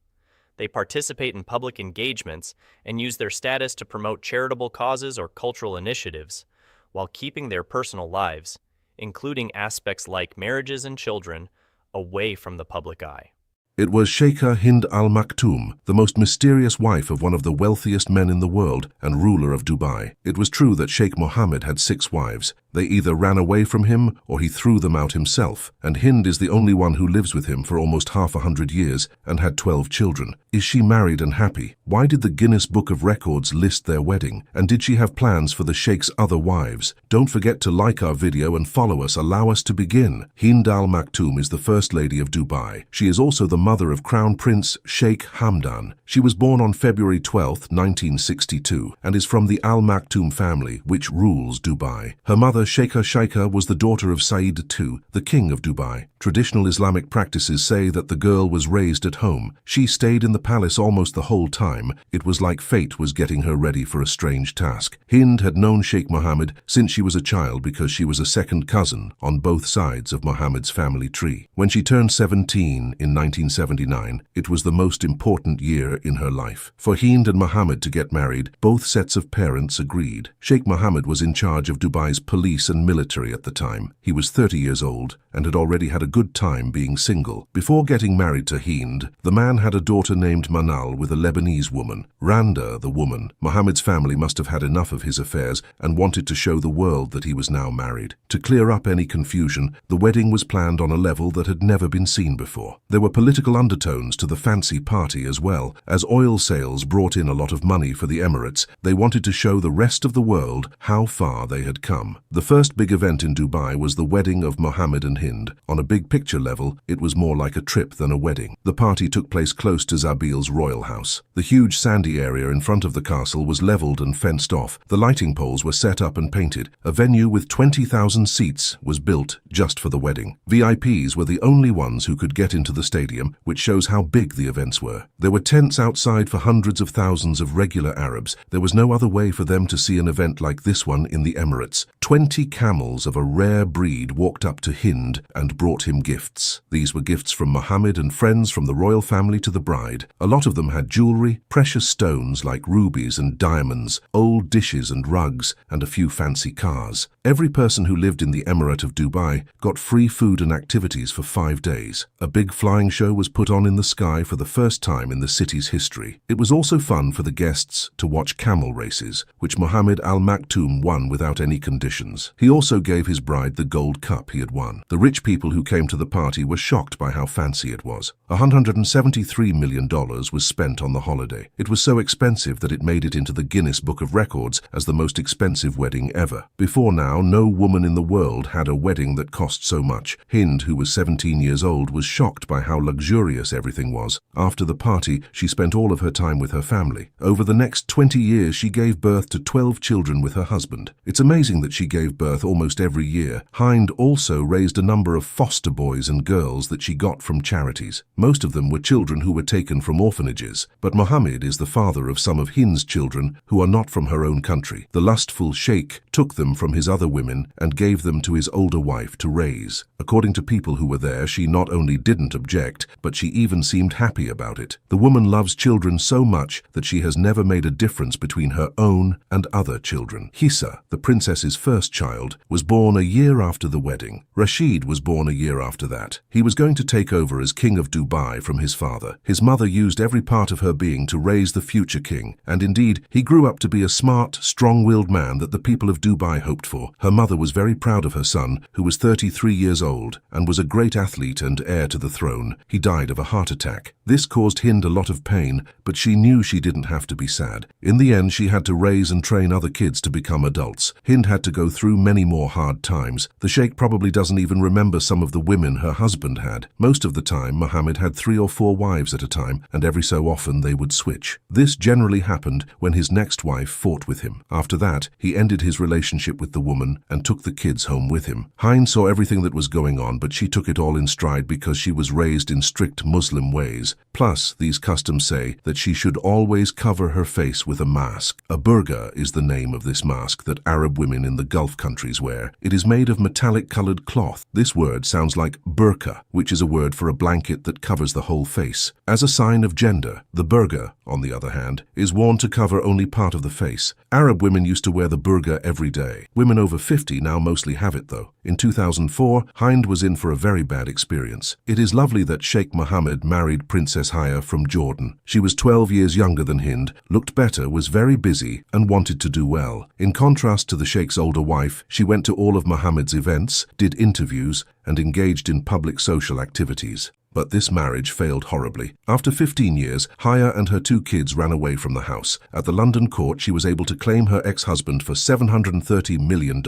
They participate in public engagements and use their status to promote charitable causes or cultural initiatives, while keeping their personal lives, including aspects like marriages and children, away from the public eye. It was Sheikha Hind Al Maktoum, the most mysterious wife of one of the wealthiest men in the world and ruler of Dubai. It was true that Sheikh Mohammed had 6 wives. They either ran away from him or he threw them out himself, and Hind is the only one who lives with him for almost half 100 years and had 12 children. Is she married and happy? Why did the Guinness Book of Records list their wedding? And did she have plans for the Sheikh's other wives? Don't forget to like our video and follow us. Allow us to begin. Hind Al Maktoum is the First Lady of Dubai. She is also the mother of Crown Prince Sheikh Hamdan. She was born on February 12, 1962, and is from the Al Maktoum family, which rules Dubai. Her mother, Shaikah, was the daughter of Saeed II, the king of Dubai. Traditional Islamic practices say that the girl was raised at home. She stayed in the palace almost the whole time. It was like fate was getting her ready for a strange task. Hind had known Sheikh Mohammed since she was a child because she was a second cousin on both sides of Mohammed's family tree. When she turned 17 in 1979, it was the most important year in her life. For Hind and Mohammed to get married, both sets of parents agreed. Sheikh Mohammed was in charge of Dubai's police and military at the time. He was 30 years old and had already had a good time being single. Before getting married to Hind, the man had a daughter named Manal with a Lebanese woman. Randa, the woman. Mohammed's family must have had enough of his affairs and wanted to show the world that he was now married. To clear up any confusion, the wedding was planned on a level that had never been seen before. There were political undertones to the fancy party as well. As oil sales brought in a lot of money for the Emirates, they wanted to show the rest of the world how far they had come. The first big event in Dubai was the wedding of Mohammed and Hind. On a big picture level, it was more like a trip than a wedding. The party took place close to Zabil's royal house. The huge sandy area in front of the castle was leveled and fenced off. The lighting poles were set up and painted. A venue with 20,000 seats was built just for the wedding. VIPs were the only ones who could get into the stadium, which shows how big the events were. There were tents outside for hundreds of thousands of regular Arabs. There was no other way for them to see an event like this one in the Emirates. 20 camels of a rare breed walked up to Hind and brought him gifts. These were gifts from Mohammed and friends from the royal family to the bride. A lot of them had jewelry, precious stones like rubies and diamonds, old dishes and rugs, and a few fancy cars. Every person who lived in the Emirate of Dubai got free food and activities for 5 days. A big flying show was put on in the sky for the first time in the city's history. It was also fun for the guests to watch camel races, which Mohammed Al Maktoum won without any conditions. He also gave his bride the gold cup he had won. The rich people who came to the party were shocked by how fancy it was. $173 million was spent on the holiday. It was so expensive that it made it into the Guinness Book of Records as the most expensive wedding ever. Before now, no woman in the world had a wedding that cost so much. Hind, who was 17 years old, was shocked by how luxurious everything was. After the party, she spent all of her time with her family. Over the next 20 years, she gave birth to 12 children with her husband. It's amazing that she gave birth almost every year. Hind also raised a number of foster boys and girls that she got from charities. Most of them were children who were taken from orphanages, but Mohammed is the father of some of Hind's children who are not from her own country. The lustful sheikh took them from his other women and gave them to his older wife to raise. According to people who were there, she not only didn't object, but she even seemed happy about it. The woman loves children so much that she has never made a difference between her own and other children. Hissa, the princess's first child, was born a year after the wedding. Rashid was born a year after that. He was going to take over as king of Dubai from his father. His mother used every part of her being to raise the future king, and indeed, he grew up to be a smart, strong-willed man that the people of Dubai hoped for. Her mother was very proud of her son, who was 33 years old and was a great athlete and heir to the throne. He died of a heart attack. This caused Hind a lot of pain, but she knew she didn't have to be sad. In the end, she had to raise and train other kids to become adults. Hind had to go through many more hard times. The sheikh probably doesn't even remember some of the women her husband had. Most of the time, Mohammed had 3 or 4 wives at a time, and every so often they would switch. switch. This generally happened when his next wife fought with him. After that, he ended his relationship with the woman and took the kids home with him. Hind saw everything that was going on, but she took it all in stride because she was raised in strict Muslim ways. Plus, these customs say that she should always cover her face with a mask. A burqa is the name of this mask that Arab women in the Gulf countries wear. It is made of metallic-colored cloth. This word sounds like burqa, which is a word for a blanket that covers the whole face. As a sign of gender, the burqa, on the other hand, is worn to cover only part of the face. Arab women used to wear the burqa every day. Women over 50 now mostly have it, though. In 2004, Hind was in for a very bad experience. It is lovely that Sheikh Mohammed married Princess Haya from Jordan. She was 12 years younger than Hind, looked better, was very busy, and wanted to do well. In contrast to the Sheikh's older wife, she went to all of Mohammed's events, did interviews, and engaged in public social activities. But this marriage failed horribly. After 15 years, Haya and her 2 kids ran away from the house. At the London court, she was able to claim her ex-husband for $730 million.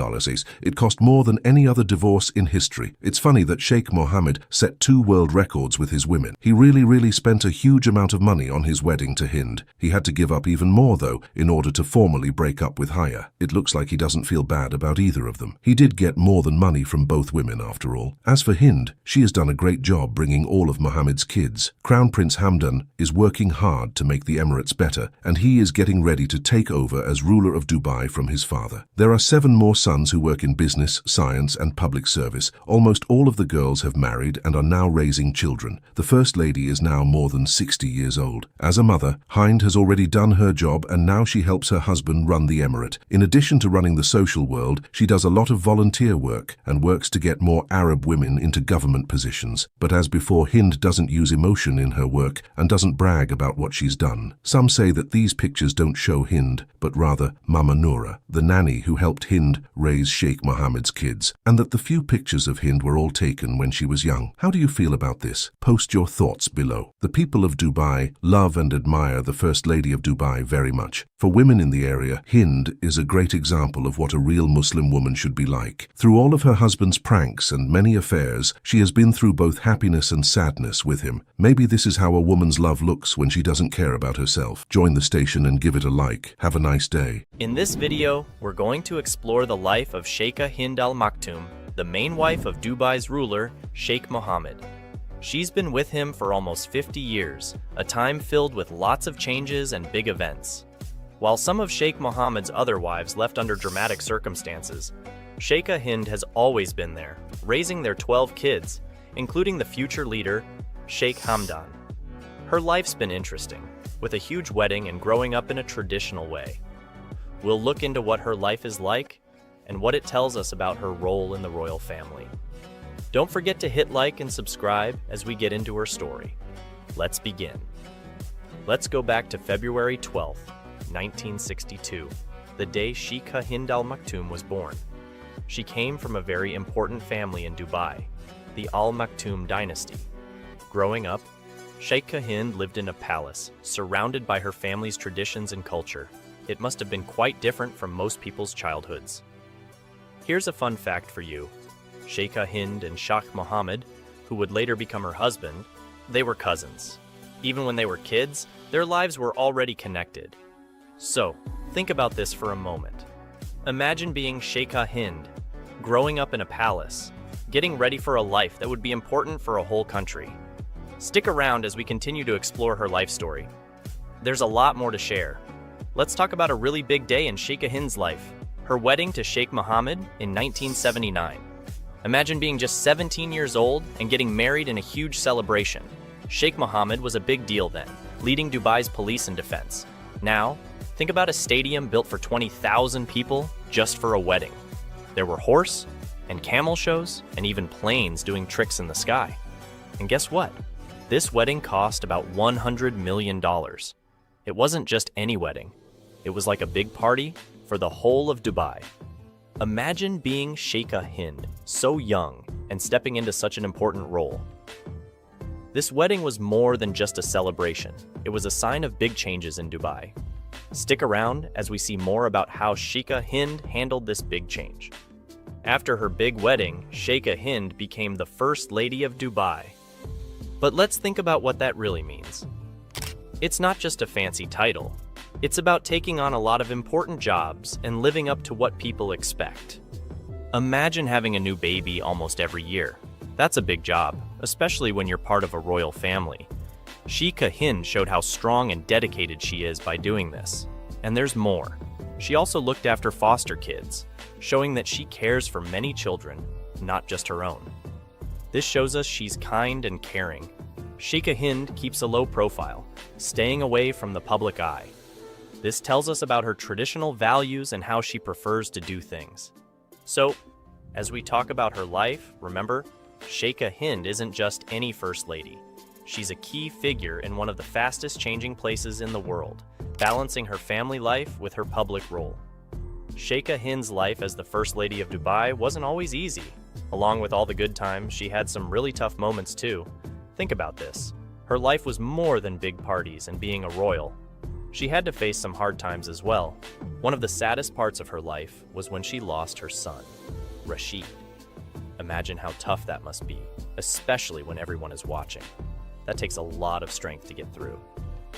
It cost more than any other divorce in history. It's funny that Sheikh Mohammed set 2 world records with his women. He really spent a huge amount of money on his wedding to Hind. He had to give up even more, though, in order to formally break up with Haya. It looks like he doesn't feel bad about either of them. He did get more than money from both women, after all. As for Hind, she has done a great job bringing all of Mohammed's kids. Crown Prince Hamdan is working hard to make the Emirates better, and he is getting ready to take over as ruler of Dubai from his father. There are 7 more sons who work in business, science, and public service. Almost all of the girls have married and are now raising children. The First Lady is now more than 60 years old. As a mother, Hind has already done her job, and now she helps her husband run the Emirate. In addition to running the social world, she does a lot of volunteer work and works to get more Arab women into government positions. But as before, Hind doesn't use emotion in her work and doesn't brag about what she's done. Some say that these pictures don't show Hind, but rather Mama Noura, the nanny who helped Hind raise Sheikh Mohammed's kids, and that the few pictures of Hind were all taken when she was young. How do you feel about this? Post your thoughts below. The people of Dubai love and admire the First Lady of Dubai very much. For women in the area, Hind is a great example of what a real Muslim woman should be like. Through all of her husband's pranks and many affairs, she has been through both happiness and sadness with him. Maybe this is how a woman's love looks when she doesn't care about herself. Join the station and give it a like. Have a nice day. In this video, we're going to explore the life of Shaikah Hind Al Maktoum, the main wife of Dubai's ruler, Sheikh Mohammed. She's been with him for almost 50 years, a time filled with lots of changes and big events. While some of Sheikh Mohammed's other wives left under dramatic circumstances, Shaikah Hind has always been there, raising their 12 kids, including the future leader, Sheikh Hamdan. Her life's been interesting, with a huge wedding and growing up in a traditional way. We'll look into what her life is like and what it tells us about her role in the royal family. Don't forget to hit like and subscribe as we get into her story. Let's begin. Let's go back to February 12th, 1962, the day Shaikah Hind Al Maktoum was born. She came from a very important family in Dubai, the Al Maktoum dynasty. Growing up, Shaikah Hind lived in a palace, surrounded by her family's traditions and culture. It must have been quite different from most people's childhoods. Here's a fun fact for you. Shaikah Hind and Sheikh Mohammed, who would later become her husband, they were cousins. Even when they were kids, their lives were already connected. So, think about this for a moment. Imagine being Shaikah Hind, growing up in a palace, getting ready for a life that would be important for a whole country. Stick around as we continue to explore her life story. There's a lot more to share. Let's talk about a really big day in Shaikah Hind's life, her wedding to Sheikh Mohammed in 1979. Imagine being just 17 years old and getting married in a huge celebration. Sheikh Mohammed was a big deal then, leading Dubai's police and defense. Now, think about a stadium built for 20,000 people just for a wedding. There were horse and camel shows and even planes doing tricks in the sky. And guess what? This wedding cost about $100 million. It wasn't just any wedding. It was like a big party for the whole of Dubai. Imagine being Shaikah Hind, so young, and stepping into such an important role. This wedding was more than just a celebration. It was a sign of big changes in Dubai. Stick around as we see more about how Shaikah Hind handled this big change. After her big wedding, Shaikah Hind became the First Lady of Dubai. But let's think about what that really means. It's not just a fancy title. It's about taking on a lot of important jobs and living up to what people expect. Imagine having a new baby almost every year. That's a big job, especially when you're part of a royal family. Sheikh Hind showed how strong and dedicated she is by doing this. And there's more. She also looked after foster kids, showing that she cares for many children, not just her own. This shows us she's kind and caring. Sheikh Hind keeps a low profile, staying away from the public eye. This tells us about her traditional values and how she prefers to do things. So, as we talk about her life, remember, Sheikh Hind isn't just any first lady. She's a key figure in one of the fastest changing places in the world, balancing her family life with her public role. Sheikh Hind's life as the First Lady of Dubai wasn't always easy. Along with all the good times, she had some really tough moments too. Think about this. Her life was more than big parties and being a royal. She had to face some hard times as well. One of the saddest parts of her life was when she lost her son, Rashid. Imagine how tough that must be, especially when everyone is watching. That takes a lot of strength to get through.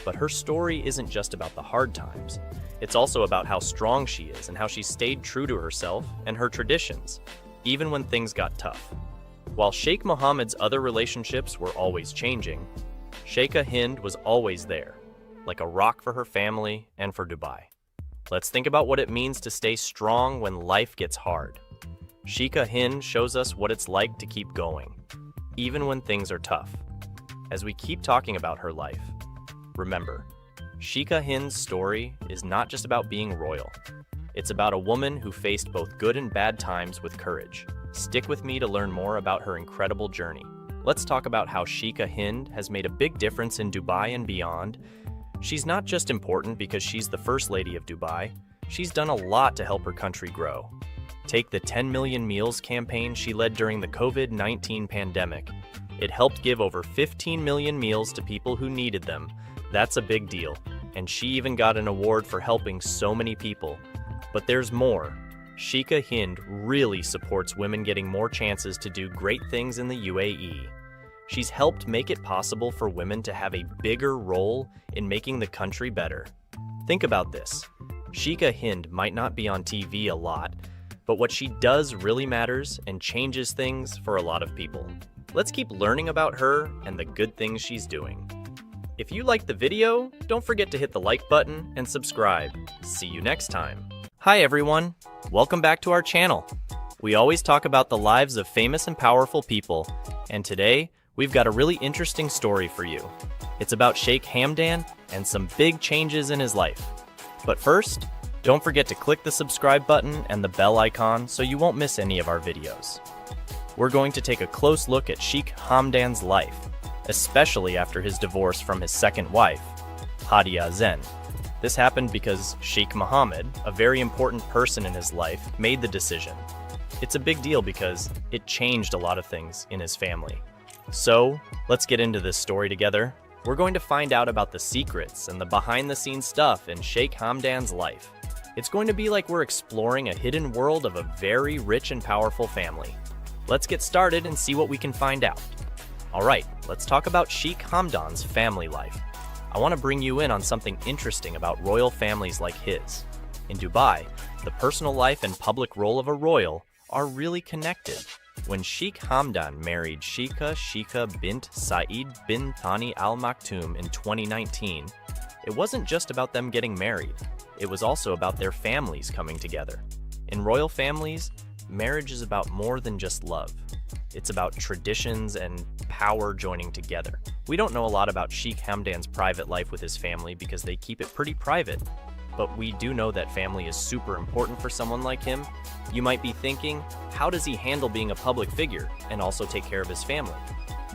But her story isn't just about the hard times. It's also about how strong she is and how she stayed true to herself and her traditions, even when things got tough. While Sheikh Mohammed's other relationships were always changing, Sheikh Hind was always there, like a rock for her family and for Dubai. Let's think about what it means to stay strong when life gets hard. Sheikh Hind shows us what it's like to keep going, even when things are tough. As we keep talking about her life, remember, Sheikh Hind's story is not just about being royal. It's about a woman who faced both good and bad times with courage. Stick with me to learn more about her incredible journey. Let's talk about how Sheikh Hind has made a big difference in Dubai and beyond. She's not just important because she's the First Lady of Dubai. She's done a lot to help her country grow. Take the 10 million meals campaign she led during the COVID-19 pandemic. It helped give over 15 million meals to people who needed them. That's a big deal. And she even got an award for helping so many people. But there's more. Sheikh Hind really supports women getting more chances to do great things in the UAE. She's helped make it possible for women to have a bigger role in making the country better. Think about this. Sheikh Hind might not be on TV a lot, but what she does really matters and changes things for a lot of people. Let's keep learning about her and the good things she's doing. If you liked the video, don't forget to hit the like button and subscribe. See you next time. Hi everyone, welcome back to our channel. We always talk about the lives of famous and powerful people, and today we've got a really interesting story for you. It's about Sheikh Hamdan and some big changes in his life. But first, don't forget to click the subscribe button and the bell icon so you won't miss any of our videos. We're going to take a close look at Sheikh Hamdan's life, especially after his divorce from his second wife, Hadia Zen. This happened because Sheikh Mohammed, a very important person in his life, made the decision. It's a big deal because it changed a lot of things in his family. So, let's get into this story together. We're going to find out about the secrets and the behind-the-scenes stuff in Sheikh Hamdan's life. It's going to be like we're exploring a hidden world of a very rich and powerful family. Let's get started and see what we can find out. Alright, let's talk about Sheikh Hamdan's family life. I want to bring you in on something interesting about royal families like his. In Dubai, the personal life and public role of a royal are really connected. When Sheikh Hamdan married Sheikha bint Saeed bin Thani Al Maktoum in 2019, it wasn't just about them getting married. It was also about their families coming together. In royal families, marriage is about more than just love. It's about traditions and power joining together. We don't know a lot about Sheikh Hamdan's private life with his family because they keep it pretty private, but we do know that family is super important for someone like him. You might be thinking, how does he handle being a public figure and also take care of his family?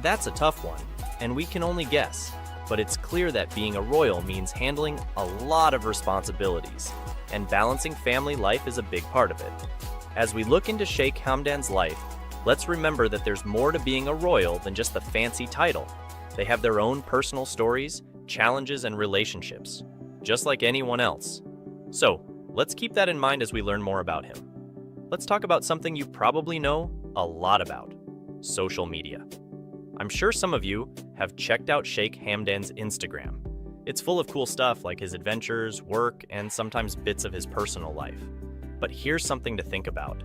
That's a tough one, and we can only guess, but it's clear that being a royal means handling a lot of responsibilities, and balancing family life is a big part of it. As we look into Sheikh Hamdan's life, let's remember that there's more to being a royal than just the fancy title. They have their own personal stories, challenges, and relationships, just like anyone else. So, let's keep that in mind as we learn more about him. Let's talk about something you probably know a lot about: social media. I'm sure some of you have checked out Sheikh Hamdan's Instagram. It's full of cool stuff like his adventures, work, and sometimes bits of his personal life. But here's something to think about.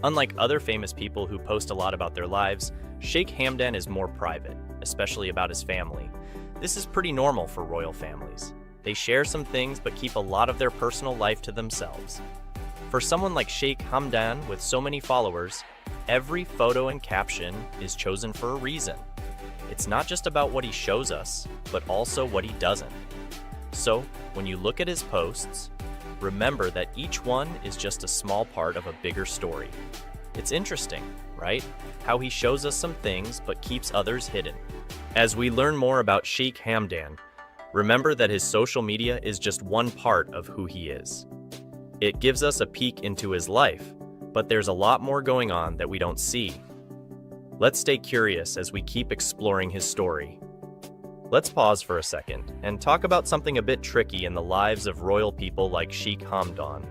Unlike other famous people who post a lot about their lives, Sheikh Hamdan is more private, especially about his family. This is pretty normal for royal families. They share some things but keep a lot of their personal life to themselves. For someone like Sheikh Hamdan with so many followers, every photo and caption is chosen for a reason. It's not just about what he shows us, but also what he doesn't. So, when you look at his posts, remember that each one is just a small part of a bigger story. It's interesting, right? How he shows us some things but keeps others hidden. As we learn more about Sheikh Hamdan, remember that his social media is just one part of who he is. It gives us a peek into his life, but there's a lot more going on that we don't see. Let's stay curious as we keep exploring his story. Let's pause for a second and talk about something a bit tricky in the lives of royal people like Sheikh Hamdan.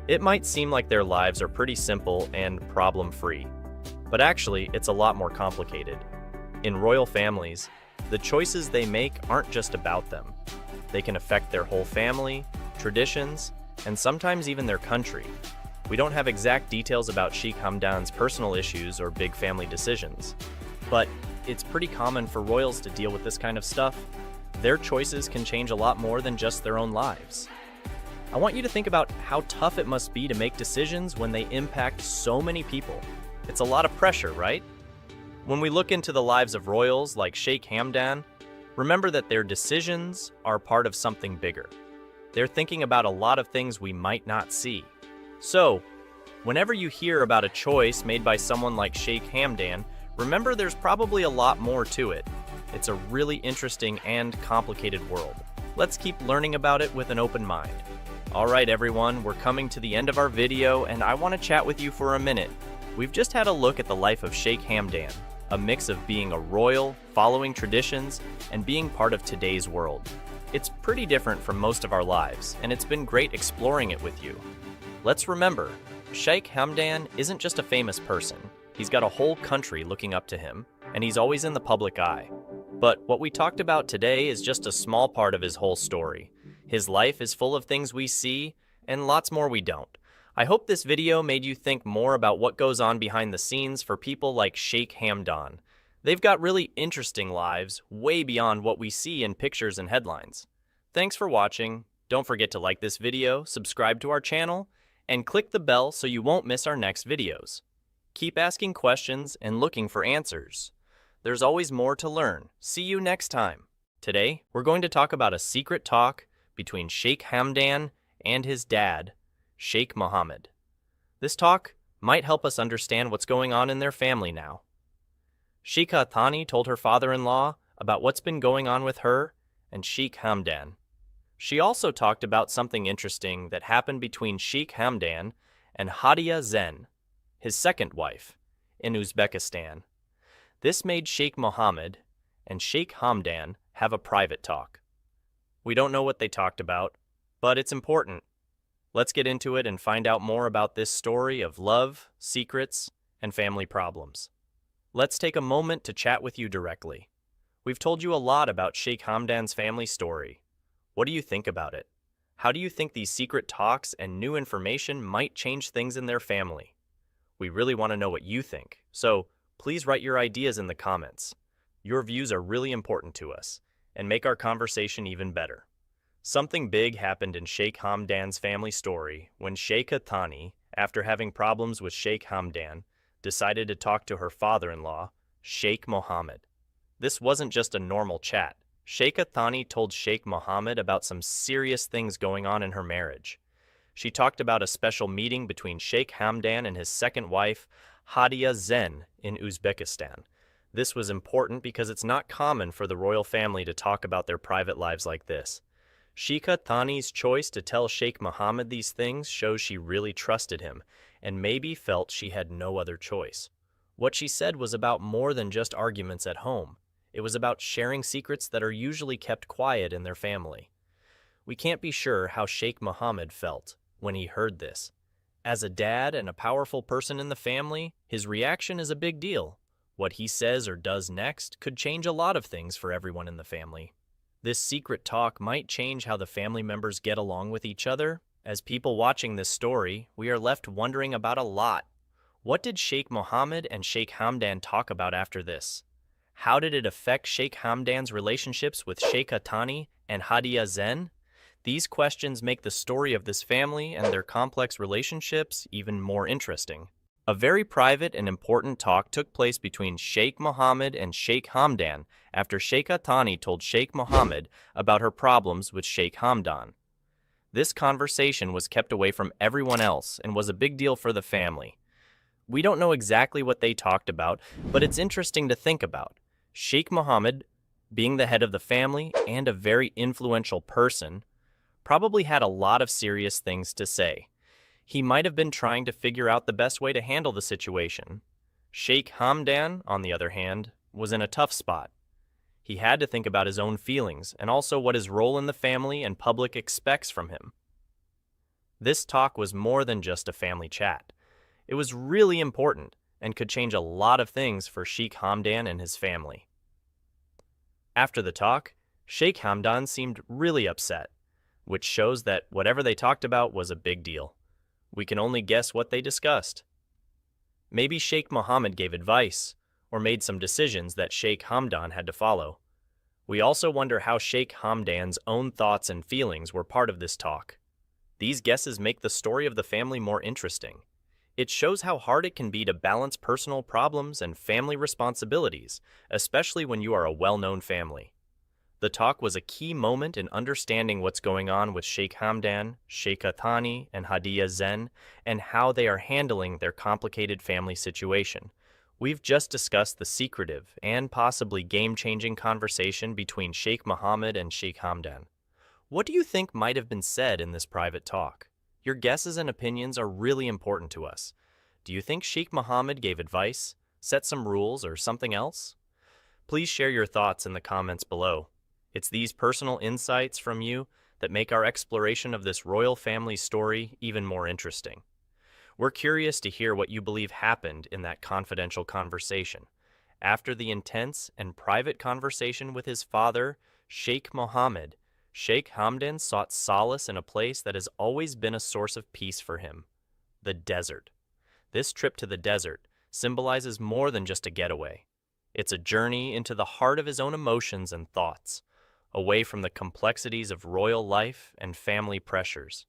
It might seem like their lives are pretty simple and problem-free, but actually it's a lot more complicated. In royal families, the choices they make aren't just about them. They can affect their whole family, traditions, and sometimes even their country. We don't have exact details about Sheikh Hamdan's personal issues or big family decisions, but it's pretty common for royals to deal with this kind of stuff. Their choices can change a lot more than just their own lives. I want you to think about how tough it must be to make decisions when they impact so many people. It's a lot of pressure, right? When we look into the lives of royals like Sheikh Hamdan, remember that their decisions are part of something bigger. They're thinking about a lot of things we might not see. So, whenever you hear about a choice made by someone like Sheikh Hamdan, remember there's probably a lot more to it. It's a really interesting and complicated world. Let's keep learning about it with an open mind. Alright everyone, we're coming to the end of our video and I want to chat with you for a minute. We've just had a look at the life of Sheikh Hamdan, a mix of being a royal, following traditions, and being part of today's world. It's pretty different from most of our lives, and it's been great exploring it with you. Let's remember, Sheikh Hamdan isn't just a famous person. He's got a whole country looking up to him, and he's always in the public eye. But what we talked about today is just a small part of his whole story. His life is full of things we see, and lots more we don't. I hope this video made you think more about what goes on behind the scenes for people like Sheikh Hamdan. They've got really interesting lives, way beyond what we see in pictures and headlines. Thanks for watching. Don't forget to like this video, subscribe to our channel, and click the bell so you won't miss our next videos. Keep asking questions and looking for answers. There's always more to learn. See you next time. Today, we're going to talk about a secret talk between Sheikh Hamdan and his dad, Sheikh Mohammed. This talk might help us understand what's going on in their family now. Sheikah Thani told her father-in-law about what's been going on with her and Sheikh Hamdan. She also talked about something interesting that happened between Sheikh Hamdan and Hadiya Zen, his second wife, in Uzbekistan. This made Sheikh Mohammed and Sheikh Hamdan have a private talk. We don't know what they talked about, but it's important. Let's get into it and find out more about this story of love, secrets, and family problems. Let's take a moment to chat with you directly. We've told you a lot about Sheikh Hamdan's family story. What do you think about it? How do you think these secret talks and new information might change things in their family? We really want to know what you think, so please write your ideas in the comments. Your views are really important to us and make our conversation even better. Something big happened in Sheikh Hamdan's family story when Sheikah Thani, after having problems with Sheikh Hamdan, decided to talk to her father-in-law, Sheikh Mohammed. This wasn't just a normal chat. Sheikah Thani told Sheikh Mohammed about some serious things going on in her marriage. She talked about a special meeting between Sheikh Hamdan and his second wife, Hadiya Zen, in Uzbekistan. This was important because it's not common for the royal family to talk about their private lives like this. Sheikah Thani's choice to tell Sheikh Mohammed these things shows she really trusted him and maybe felt she had no other choice. What she said was about more than just arguments at home. It was about sharing secrets that are usually kept quiet in their family. We can't be sure how Sheikh Mohammed felt when he heard this. As a dad and a powerful person in the family, his reaction is a big deal. What he says or does next could change a lot of things for everyone in the family. This secret talk might change how the family members get along with each other. As people watching this story, we are left wondering about a lot. What did Sheikh Mohammed and Sheikh Hamdan talk about after this? How did it affect Sheikh Hamdan's relationships with Shaikah Thani and Hadiya Zen? These questions make the story of this family and their complex relationships even more interesting. A very private and important talk took place between Sheikh Mohammed and Sheikh Hamdan after Shaikah Thani told Sheikh Mohammed about her problems with Sheikh Hamdan. This conversation was kept away from everyone else and was a big deal for the family. We don't know exactly what they talked about, but it's interesting to think about. Sheikh Mohammed, being the head of the family and a very influential person, probably had a lot of serious things to say. He might have been trying to figure out the best way to handle the situation. Sheikh Hamdan, on the other hand, was in a tough spot. He had to think about his own feelings and also what his role in the family and public expects from him. This talk was more than just a family chat. It was really important and could change a lot of things for Sheikh Hamdan and his family. After the talk, Sheikh Hamdan seemed really upset, which shows that whatever they talked about was a big deal. We can only guess what they discussed. Maybe Sheikh Mohammed gave advice or made some decisions that Sheikh Hamdan had to follow. We also wonder how Sheikh Hamdan's own thoughts and feelings were part of this talk. These guesses make the story of the family more interesting. It shows how hard it can be to balance personal problems and family responsibilities, especially when you are a well-known family. The talk was a key moment in understanding what's going on with Sheikh Hamdan, Shaikah Thani, and Hadiya Zen, and how they are handling their complicated family situation. We've just discussed the secretive and possibly game-changing conversation between Sheikh Mohammed and Sheikh Hamdan. What do you think might have been said in this private talk? Your guesses and opinions are really important to us. Do you think Sheikh Mohammed gave advice, set some rules, or something else? Please share your thoughts in the comments below. It's these personal insights from you that make our exploration of this royal family story even more interesting. We're curious to hear what you believe happened in that confidential conversation. After the intense and private conversation with his father, Sheikh Mohammed, Sheikh Hamdan sought solace in a place that has always been a source of peace for him: the desert. This trip to the desert symbolizes more than just a getaway. It's a journey into the heart of his own emotions and thoughts, away from the complexities of royal life and family pressures.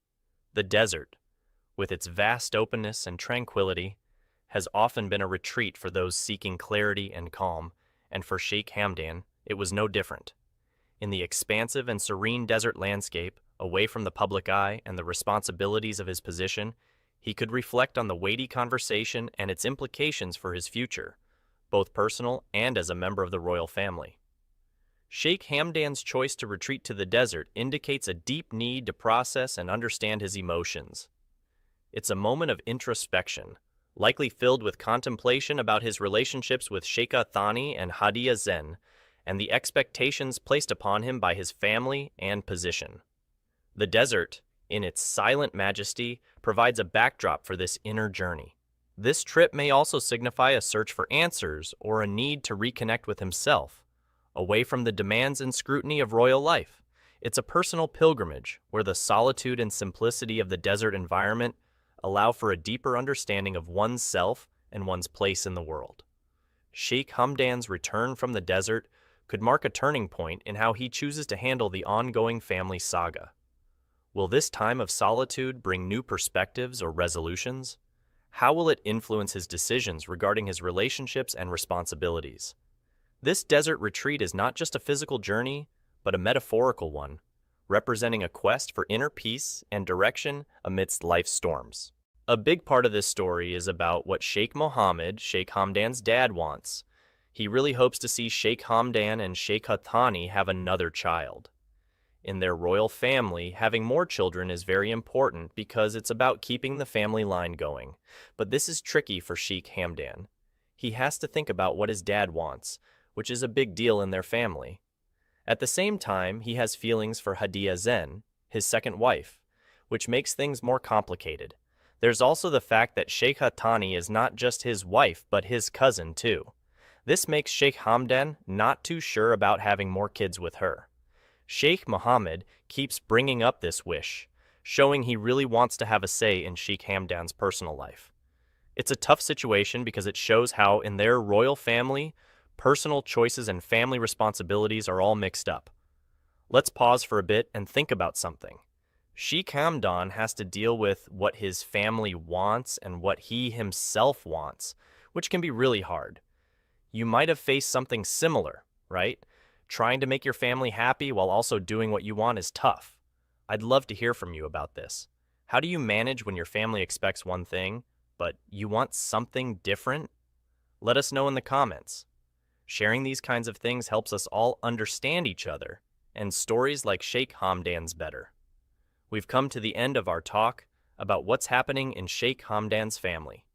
The desert, with its vast openness and tranquility, has often been a retreat for those seeking clarity and calm, and for Sheikh Hamdan, it was no different. In the expansive and serene desert landscape, away from the public eye and the responsibilities of his position, he could reflect on the weighty conversation and its implications for his future, both personal and as a member of the royal family. Sheikh Hamdan's choice to retreat to the desert indicates a deep need to process and understand his emotions. It's a moment of introspection, likely filled with contemplation about his relationships with Shaikah Thani and Hadiya Zen, and the expectations placed upon him by his family and position. The desert, in its silent majesty, provides a backdrop for this inner journey. This trip may also signify a search for answers or a need to reconnect with himself, away from the demands and scrutiny of royal life. It's a personal pilgrimage where the solitude and simplicity of the desert environment allow for a deeper understanding of one's self and one's place in the world. Sheikh Hamdan's return from the desert could mark a turning point in how he chooses to handle the ongoing family saga. Will this time of solitude bring new perspectives or resolutions? How will it influence his decisions regarding his relationships and responsibilities? This desert retreat is not just a physical journey, but a metaphorical one, representing a quest for inner peace and direction amidst life's storms. A big part of this story is about what Sheikh Mohammed, Sheikh Hamdan's dad, wants. He really hopes to see Sheikh Hamdan and Shaikah Thani have another child. In their royal family, having more children is very important because it's about keeping the family line going. But this is tricky for Sheikh Hamdan. He has to think about what his dad wants, which is a big deal in their family. At the same time, he has feelings for Hadiya Zen, his second wife, which makes things more complicated. There's also the fact that Shaikah Thani is not just his wife, but his cousin too. This makes Sheikh Hamdan not too sure about having more kids with her. Sheikh Mohammed keeps bringing up this wish, showing he really wants to have a say in Sheikh Hamdan's personal life. It's a tough situation because it shows how, in their royal family, personal choices and family responsibilities are all mixed up. Let's pause for a bit and think about something. Sheikh Hamdan has to deal with what his family wants and what he himself wants, which can be really hard. You might have faced something similar, right? Trying to make your family happy while also doing what you want is tough. I'd love to hear from you about this. How do you manage when your family expects one thing, but you want something different? Let us know in the comments. Sharing these kinds of things helps us all understand each other, and stories like Sheikh Hamdan's better. We've come to the end of our talk about what's happening in Sheikh Hamdan's family.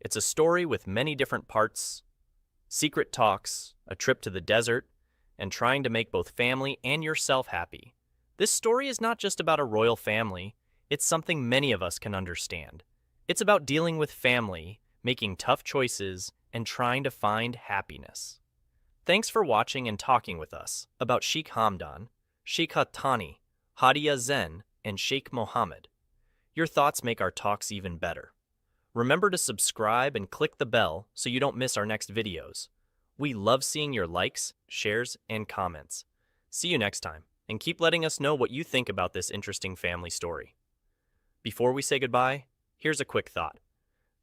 It's a story with many different parts, secret talks, a trip to the desert, and trying to make both family and yourself happy. This story is not just about a royal family, it's something many of us can understand. It's about dealing with family, making tough choices, and trying to find happiness. Thanks for watching and talking with us about Sheikh Hamdan, Sheikh Hatani, Hadia Zen, and Sheikh Mohammed. Your thoughts make our talks even better. Remember to subscribe and click the bell so you don't miss our next videos. We love seeing your likes, shares, and comments. See you next time, and keep letting us know what you think about this interesting family story. Before we say goodbye, here's a quick thought.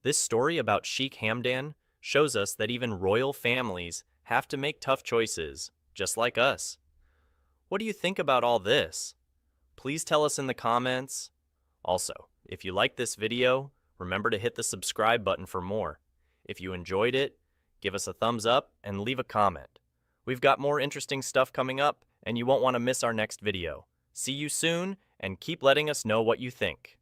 This story about Sheikh Hamdan shows us that even royal families have to make tough choices, just like us. What do you think about all this? Please tell us in the comments. Also, if you liked this video, remember to hit the subscribe button for more. If you enjoyed it, give us a thumbs up and leave a comment. We've got more interesting stuff coming up, and you won't want to miss our next video. See you soon, and keep letting us know what you think.